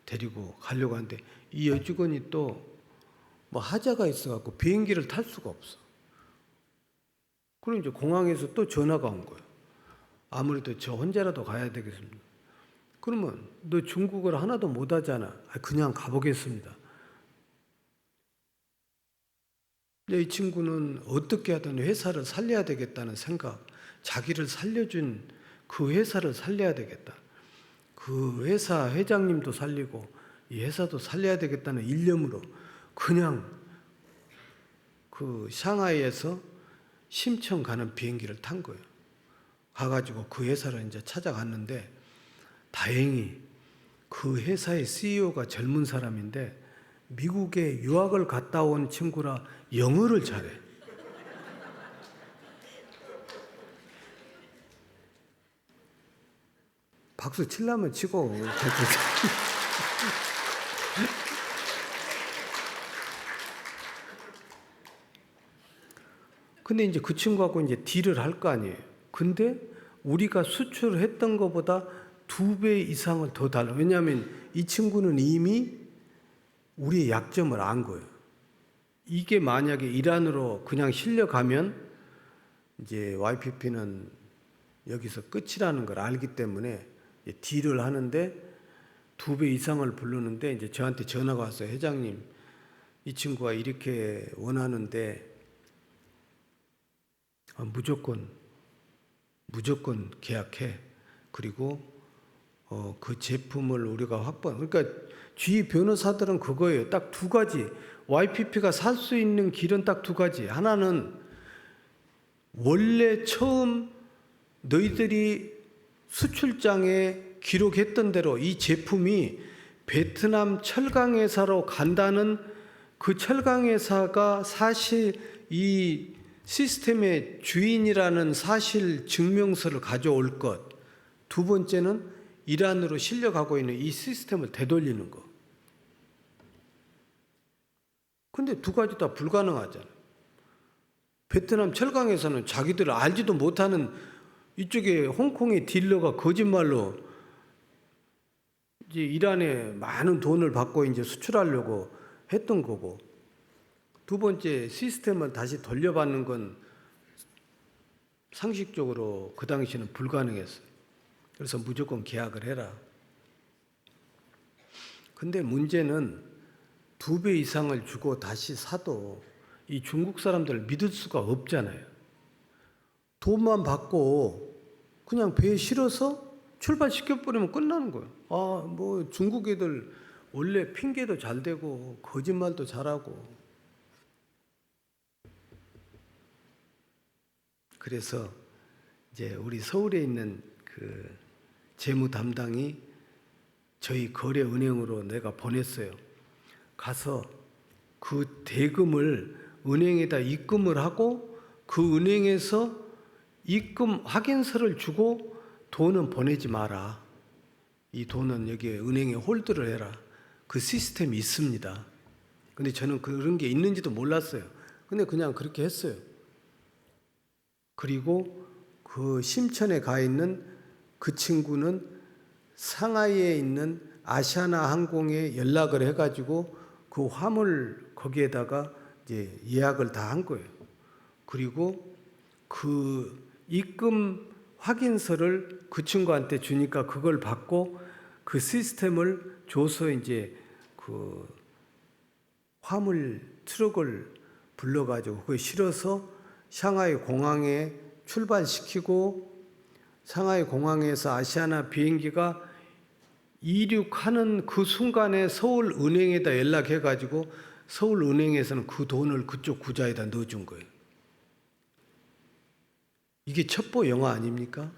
데리고 가려고 하는데 이 여직원이 또 뭐 하자가 있어갖고 비행기를 탈 수가 없어. 그럼 이제 공항에서 또 전화가 온 거예요. 아무래도 저 혼자라도 가야 되겠습니다. 그러면 너 중국어를 하나도 못 하잖아. 그냥 가보겠습니다. 이 친구는 어떻게 하든 회사를 살려야 되겠다는 생각, 자기를 살려준 그 회사를 살려야 되겠다. 그 회사 회장님도 살리고 이 회사도 살려야 되겠다는 일념으로 그냥 그 샹하이에서 심천 가는 비행기를 탄 거예요. 가가지고 그 회사를 이제 찾아갔는데 다행히 그 회사의 CEO가 젊은 사람인데 미국에 유학을 갔다 온 친구라 영어를 잘해. 박수 치려면 치고. 근데 이제 그 친구하고 이제 딜을 할 거 아니에요. 근데 우리가 수출을 했던 것보다 2배 이상을 더 달라. 왜냐하면 이 친구는 이미 우리의 약점을 안 거예요. 이게 만약에 이란으로 그냥 실려가면 이제 YPP는 여기서 끝이라는 걸 알기 때문에 딜을 하는데 2배 이상을 부르는데 이제 저한테 전화가 왔어요. 회장님, 이 친구가 이렇게 원하는데 무조건 계약해. 그리고 그 제품을 우리가 그러니까 주위 변호사들은 그거예요. 딱 두 가지. YPP가 살 수 있는 길은 딱 두 가지. 하나는 원래 처음 너희들이 수출장에 기록했던 대로 이 제품이 베트남 철강회사로 간다는 그 철강회사가 사실 이 시스템의 주인이라는 사실 증명서를 가져올 것. 두 번째는 이란으로 실려가고 있는 이 시스템을 되돌리는 거. 근데 두 가지 다 불가능하잖아요. 베트남 철강에서는 자기들 알지도 못하는 이쪽에 홍콩의 딜러가 거짓말로 이제 이란에 많은 돈을 받고 이제 수출하려고 했던 거고, 두 번째 시스템을 다시 돌려받는 건 상식적으로 그 당시에는 불가능했어요. 그래서 무조건 계약을 해라. 근데 문제는 2배 이상을 주고 다시 사도 이 중국 사람들을 믿을 수가 없잖아요. 돈만 받고 그냥 배에 실어서 출발시켜버리면 끝나는 거예요. 뭐 중국 애들 원래 핑계도 잘 대고 거짓말도 잘하고. 그래서 이제 우리 서울에 있는 그 재무 담당이 저희 거래은행으로 내가 보냈어요. 가서 그 대금을 은행에다 입금을 하고 그 은행에서 입금 확인서를 주고 돈은 보내지 마라. 이 돈은 여기에 은행에 홀드를 해라. 그 시스템이 있습니다. 근데 저는 그런 게 있는지도 몰랐어요. 근데 그냥 그렇게 했어요. 그리고 그 심천에 가 있는 그 친구는 상하이에 있는 아시아나 항공에 연락을 해가지고 그 화물 거기에다가 이제 예약을 다 한 거예요. 그리고 그 입금 확인서를 그 친구한테 주니까 그걸 받고 그 시스템을 줘서 이제 그 화물 트럭을 불러가지고 그걸 실어서 상하이 공항에 출발시키고 상하이 공항에서 아시아나 비행기가 이륙하는 그 순간에 서울 은행에다 연락해가지고 서울 은행에서는 그 돈을 그쪽 구자에다 넣어준 거예요. 이게 첩보 영화 아닙니까?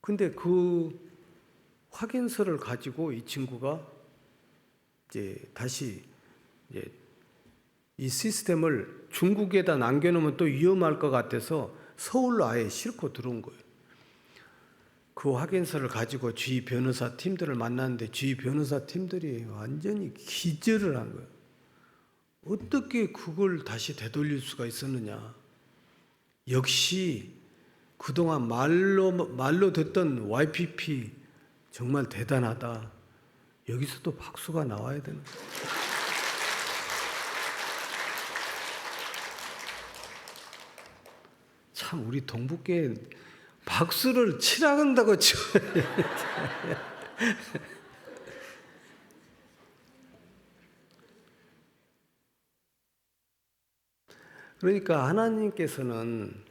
근데 그 확인서를 가지고 이 친구가 이제 다시 이제 이 시스템을 중국에다 남겨놓으면 또 위험할 것 같아서 서울로 아예 싣고 들어온 거예요. 그 확인서를 가지고 주위 변호사 팀들을 만났는데 주위 변호사 팀들이 완전히 기절을 한 거예요. 어떻게 그걸 다시 되돌릴 수가 있었느냐. 역시 그동안 말로 듣던 YPP 정말 대단하다. 여기서도 박수가 나와야 되는 거예요. 참 우리 동북교회 박수를 치라 한다고 쳐야 그러니까 하나님께서는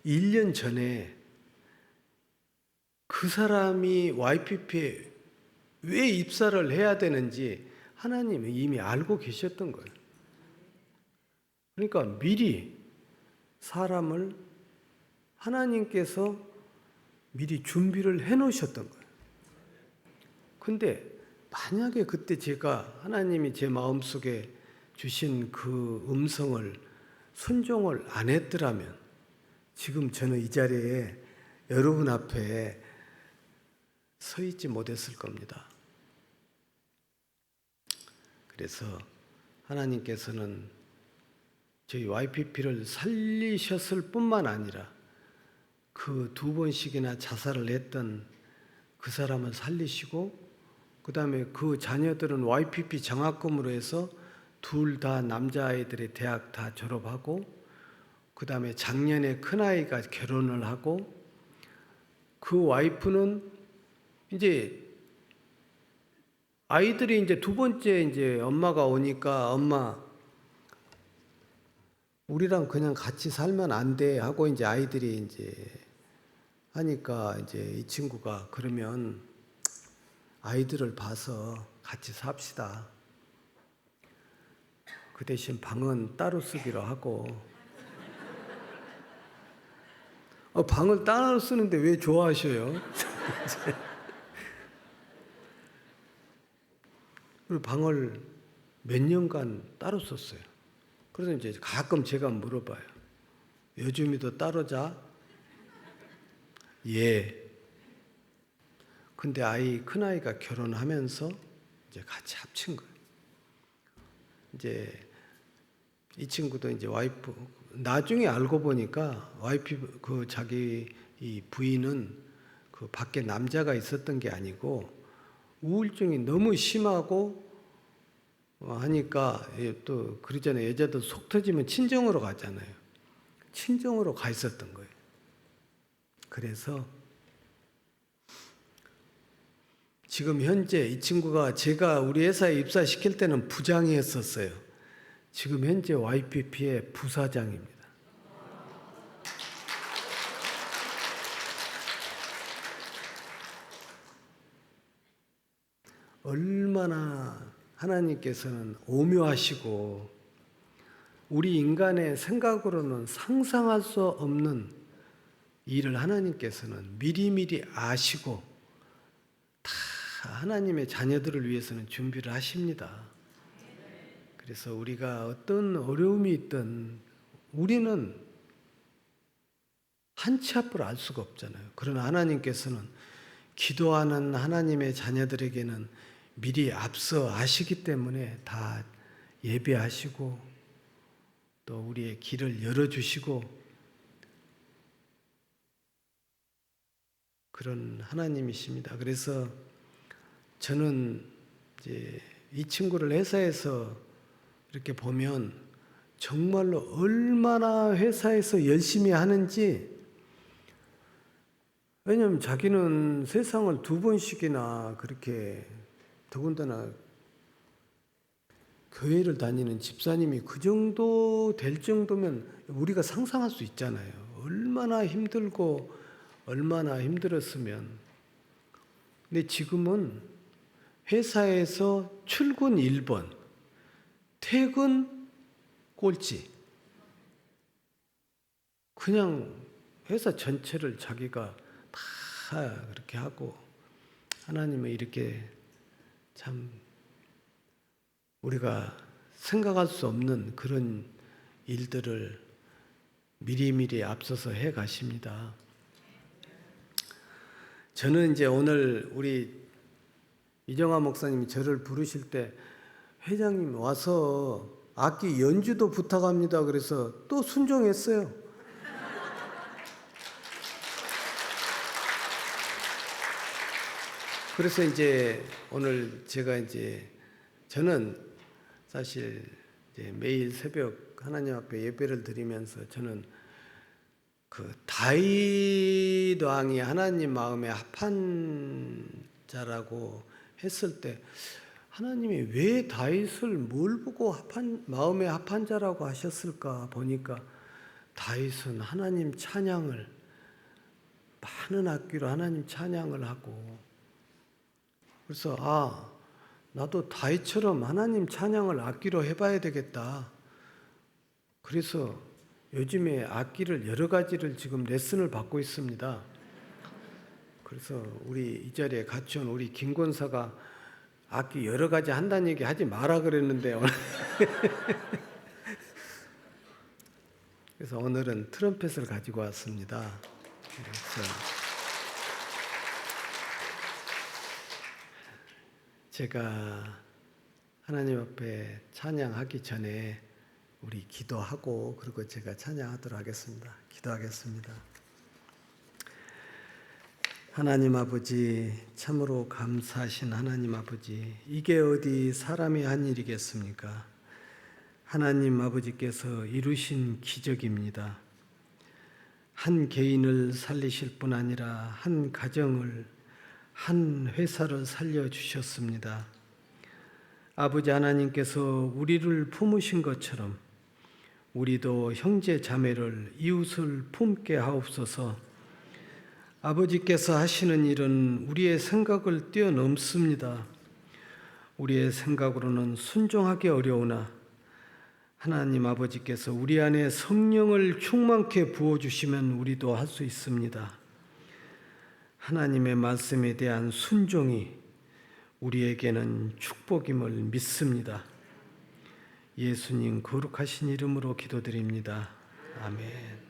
1년 전에 그 사람이 YPP에 왜 입사를 해야 되는지 하나님이 이미 알고 계셨던 거예요. 그러니까 미리 사람을 하나님께서 미리 준비를 해 놓으셨던 거예요. 근데 만약에 그때 제가 하나님이 제 마음속에 주신 그 음성을 순종을 안 했더라면 지금 저는 이 자리에 여러분 앞에 서 있지 못했을 겁니다. 그래서 하나님께서는 저희 YPP를 살리셨을 뿐만 아니라 그 2번씩이나 자살을 했던 그 사람을 살리시고 그 다음에 그 자녀들은 YPP 장학금으로 해서 둘 다 남자아이들의 대학 다 졸업하고 그 다음에 작년에 큰아이가 결혼을 하고 그 와이프는 이제 아이들이 이제 두 번째 이제 엄마가 오니까 엄마 우리랑 그냥 같이 살면 안 돼 하고 이제 아이들이 이제 하니까 이제 이 친구가 그러면 아이들을 봐서 같이 삽시다. 그 대신 방은 따로 쓰기로 하고. 방을 따로 쓰는데 왜 좋아하셔요? 그리고 방을 몇 년간 따로 썼어요. 그래서 이제 가끔 제가 물어봐요. 요즘에도 따로 자? 예. 근데 큰아이가 결혼하면서 이제 같이 합친 거예요. 이제 이 친구도 이제 와이프, 나중에 알고 보니까 와이프, 자기 이 부인은 그 밖에 남자가 있었던 게 아니고 우울증이 너무 심하고 하니까 또 그러잖아요. 여자도 속 터지면 친정으로 가잖아요. 친정으로 가 있었던 거예요. 그래서 지금 현재 이 친구가 제가 우리 회사에 입사시킬 때는 부장이었었어요. 지금 현재 YPP의 부사장입니다. 얼마나 하나님께서는 오묘하시고 우리 인간의 생각으로는 상상할 수 없는 일을 하나님께서는 미리미리 아시고 다 하나님의 자녀들을 위해서는 준비를 하십니다. 그래서 우리가 어떤 어려움이 있든 우리는 한 치 앞을 알 수가 없잖아요. 그러나 하나님께서는 기도하는 하나님의 자녀들에게는 미리 앞서 아시기 때문에 다 예배하시고 또 우리의 길을 열어주시고 그런 하나님이십니다. 그래서 저는 이제 이 친구를 회사에서 이렇게 보면 정말로 얼마나 회사에서 열심히 하는지, 왜냐하면 자기는 세상을 두 번씩이나 그렇게 더군다나 교회를 다니는 집사님이 그 정도 될 정도면 우리가 상상할 수 있잖아요. 얼마나 힘들고 얼마나 힘들었으면. 근데 지금은 회사에서 출근 1번, 퇴근 꼴찌. 그냥 회사 전체를 자기가 다 그렇게 하고 하나님은 이렇게 참 우리가 생각할 수 없는 그런 일들을 미리미리 앞서서 해 가십니다. 저는 이제 오늘 우리 이정화 목사님이 저를 부르실 때 회장님 와서 악기 연주도 부탁합니다. 그래서 또 순종했어요. 그래서 이제 오늘 제가 이제 저는 사실 이제 매일 새벽 하나님 앞에 예배를 드리면서 저는 그 다윗 왕이 하나님 마음에 합한 자라고 했을 때 하나님이 왜 다윗을 뭘 보고 마음에 합한 자라고 하셨을까 보니까 다윗은 하나님 찬양을 많은 악기로 하나님 찬양을 하고 그래서 나도 다윗처럼 하나님 찬양을 악기로 해봐야 되겠다. 그래서 요즘에 악기를 여러 가지를 지금 레슨을 받고 있습니다. 그래서 우리 이 자리에 같이 온 우리 김 권사가 악기 여러 가지 한다는 얘기 하지 마라 그랬는데 그래서 오늘은 트럼펫을 가지고 왔습니다. 그래서 제가 하나님 앞에 찬양하기 전에 우리 기도하고 그리고 제가 찬양하도록 하겠습니다. 기도하겠습니다. 하나님 아버지, 참으로 감사하신 하나님 아버지, 이게 어디 사람이 한 일이겠습니까? 하나님 아버지께서 이루신 기적입니다. 한 개인을 살리실 뿐 아니라 한 가정을, 한 회사를 살려주셨습니다. 아버지 하나님께서 우리를 품으신 것처럼 우리도 형제 자매를 이웃을 품게 하옵소서. 아버지께서 하시는 일은 우리의 생각을 뛰어넘습니다. 우리의 생각으로는 순종하기 어려우나 하나님 아버지께서 우리 안에 성령을 충만케 부어주시면 우리도 할 수 있습니다. 하나님의 말씀에 대한 순종이 우리에게는 축복임을 믿습니다. 예수님 거룩하신 이름으로 기도드립니다. 아멘.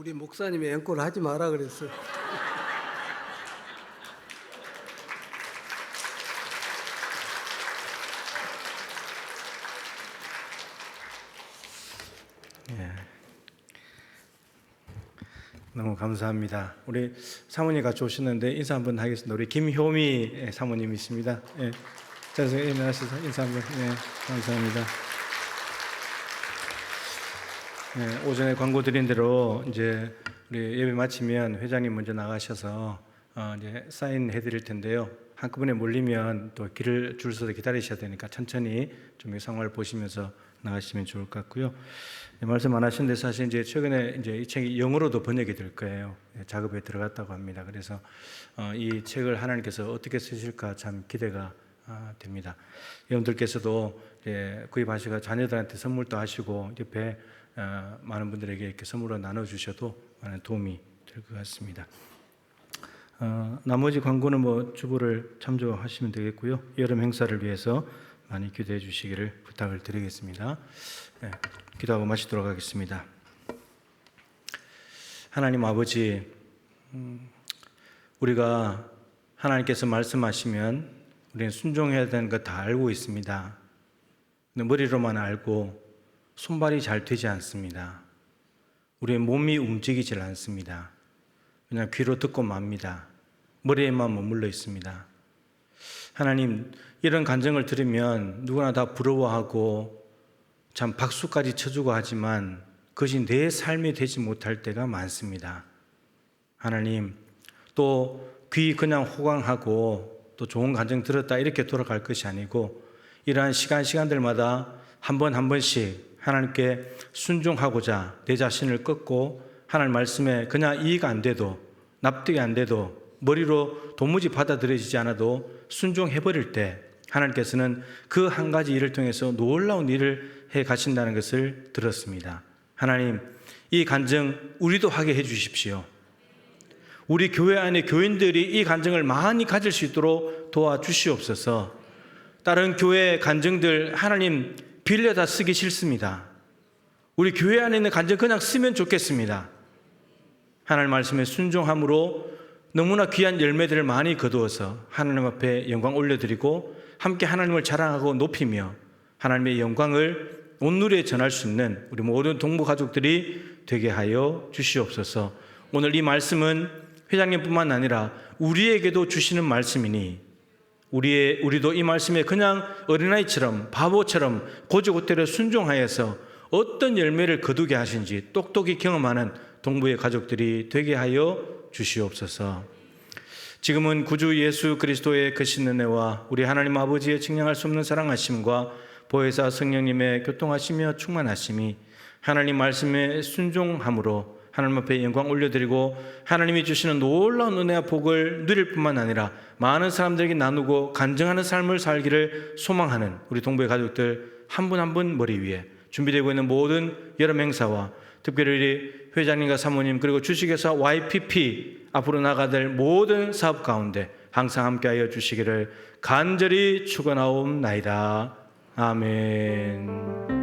우리 목사님이 앵콜 하지 마라 그랬어. 너무 감사합니다. 우리 사모님 같이 오셨는데 인사 한번 하겠습니다. 우리 김효미 사모님이십니다. 예. 자서 일어나셔서 인사 한번. 예. 감사합니다. 예. 오전에 광고 드린 대로 이제 우리 예배 마치면 회장님 먼저 나가셔서 이제 사인 해드릴 텐데요. 한꺼번에 몰리면 또 길을 줄 서서 기다리셔야 되니까 천천히 좀 상황을 보시면서 나가시면 좋을 것 같고요. 말씀 안 하셨는데 사실 이제 최근에 이제 이 책이 영어로도 번역이 될 거예요. 작업에 들어갔다고 합니다. 그래서 이 책을 하나님께서 어떻게 쓰실까 참 기대가 됩니다. 여러분들께서도 구입하시고 자녀들한테 선물도 하시고 옆에 많은 분들에게 이렇게 선물로 나눠주셔도 많은 도움이 될 것 같습니다. 나머지 광고는 뭐 주보를 참조하시면 되겠고요. 여름 행사를 위해서 많이 기도해 주시기를 부탁을 드리겠습니다. 네, 기도하고 마치도록 하겠습니다. 하나님 아버지, 우리가 하나님께서 말씀하시면 우리는 순종해야 되는 거 다 알고 있습니다. 근데 머리로만 알고 손발이 잘 되지 않습니다. 우리의 몸이 움직이질 않습니다. 그냥 귀로 듣고 맙니다. 머리에만 머물러 있습니다. 하나님, 이런 간증을 들으면 누구나 다 부러워하고 참 박수까지 쳐주고 하지만 그것이 내 삶이 되지 못할 때가 많습니다. 하나님, 또 귀 그냥 호강하고 또 좋은 간증 들었다 이렇게 돌아갈 것이 아니고 이러한 시간들마다 한 번씩 하나님께 순종하고자 내 자신을 꺾고 하나님 말씀에 그냥 이해가 안 돼도 납득이 안 돼도 머리로 도무지 받아들여지지 않아도 순종해버릴 때 하나님께서는 그 한 가지 일을 통해서 놀라운 일을 해 가신다는 것을 들었습니다. 하나님, 이 간증 우리도 하게 해 주십시오. 우리 교회 안에 교인들이 이 간증을 많이 가질 수 있도록 도와주시옵소서. 다른 교회 간증들 하나님 빌려다 쓰기 싫습니다. 우리 교회 안에 있는 간증 그냥 쓰면 좋겠습니다. 하나님 말씀에 순종함으로 너무나 귀한 열매들을 많이 거두어서 하나님 앞에 영광 올려드리고 함께 하나님을 자랑하고 높이며 하나님의 영광을 온누리에 전할 수 있는 우리 모든 동부 가족들이 되게 하여 주시옵소서. 오늘 이 말씀은 회장님뿐만 아니라 우리에게도 주시는 말씀이니 우리도 이 말씀에 그냥 어린아이처럼 바보처럼 고지고대로 순종하여서 어떤 열매를 거두게 하신지 똑똑히 경험하는 동부의 가족들이 되게 하여 주시옵소서. 지금은 구주 예수 그리스도의 크신 은혜와 우리 하나님 아버지의 측량할 수 없는 사랑하심과 보혜사 성령님의 교통하시며 충만하심이 하나님 말씀에 순종함으로 하나님 앞에 영광 올려드리고 하나님이 주시는 놀라운 은혜와 복을 누릴 뿐만 아니라 많은 사람들에게 나누고 간증하는 삶을 살기를 소망하는 우리 동부의 가족들 한 분 한 분 머리 위에 준비되고 있는 모든 여름 행사와 특별히 회장님과 사모님 그리고 주식회사 YPP 앞으로 나가될 모든 사업 가운데 항상 함께하여 주시기를 간절히 축원하옵나이다. 아멘.